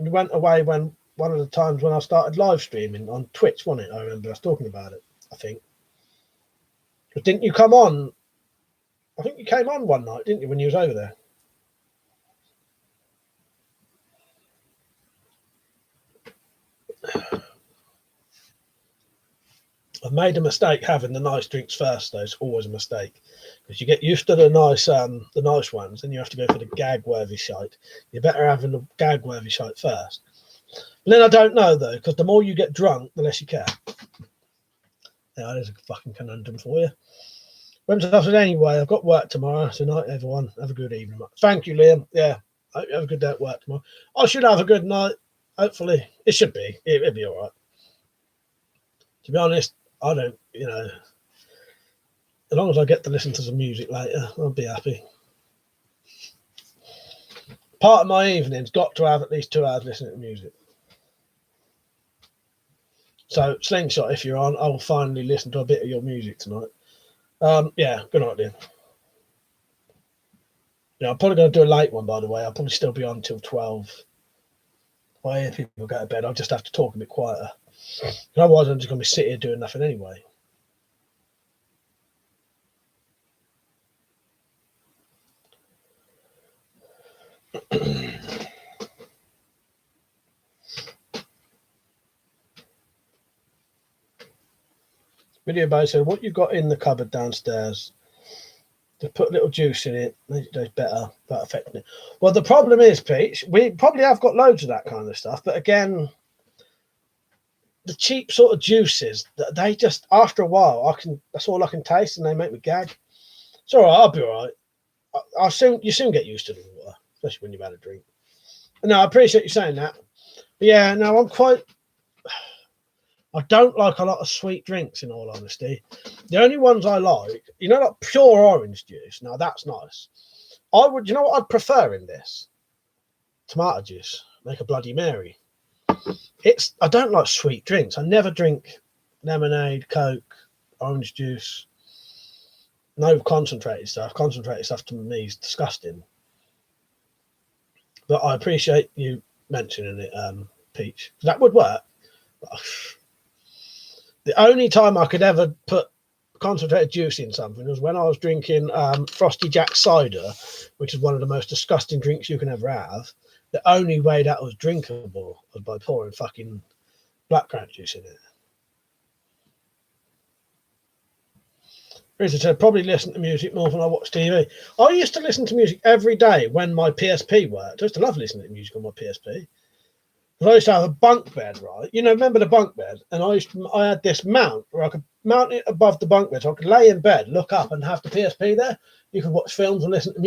You went away when one of the times when I started live streaming on Twitch, wasn't it? I remember us talking about it, I think. But didn't you come on? I think you came on one night, didn't you, when you was over there? I've made a mistake having the nice drinks first, though. It's always a mistake. Because you get used to the nice ones, then you have to go for the gag-worthy shite. You're better having the gag-worthy shite first. And then I don't know, though, because the more you get drunk, the less you care. Yeah, there's a fucking conundrum for you. Anyway, I've got work tomorrow. So night, everyone. Have a good evening. Thank you, Liam. Yeah, I hope you have a good day at work tomorrow. I should have a good night. Hopefully. It should be. It'll be all right. To be honest, I don't, as long as I get to listen to some music later, I'll be happy. Part of my evening's got to have at least 2 hours listening to music. So, Slingshot, if you're on, I will finally listen to a bit of your music tonight. Yeah, good night, then. Yeah, I'm probably going to do a late one, by the way. I'll probably still be on till 12. If I hear people go to bed, I'll just have to talk a bit quieter. Otherwise, I'm just going to be sitting here doing nothing anyway. Video boy said, what you got in the cupboard downstairs? To put a little juice in it, it's better affecting it. Well, the problem is, Peach, we probably have got loads of that kind of stuff, but again, the cheap sort of juices, they just, after a while, that's all I can taste, and they make me gag. It's all right, I'll be all right. You soon get used to the water, especially when you've had a drink. No, I appreciate you saying that. But yeah, no, I don't like a lot of sweet drinks, in all honesty. The only ones I like, like pure orange juice. Now that's nice. You know what I'd prefer in this? Tomato juice. Make a Bloody Mary. I don't like sweet drinks. I never drink lemonade, Coke, orange juice. No concentrated stuff. Concentrated stuff to me is disgusting. But I appreciate you mentioning it, Peach. That would work. But the only time I could ever put concentrated juice in something was when I was drinking Frosty Jack cider, which is one of the most disgusting drinks you can ever have. The only way that was drinkable was by pouring fucking blackcurrant juice in it. Rita said, probably listen to music more than I watch TV. I used to listen to music every day when my PSP worked. I used to love listening to music on my PSP. I used to have a bunk bed, right? Remember the bunk bed? And I had this mount where I could mount it above the bunk bed so I could lay in bed, look up and have the PSP there. You could watch films and listen to music.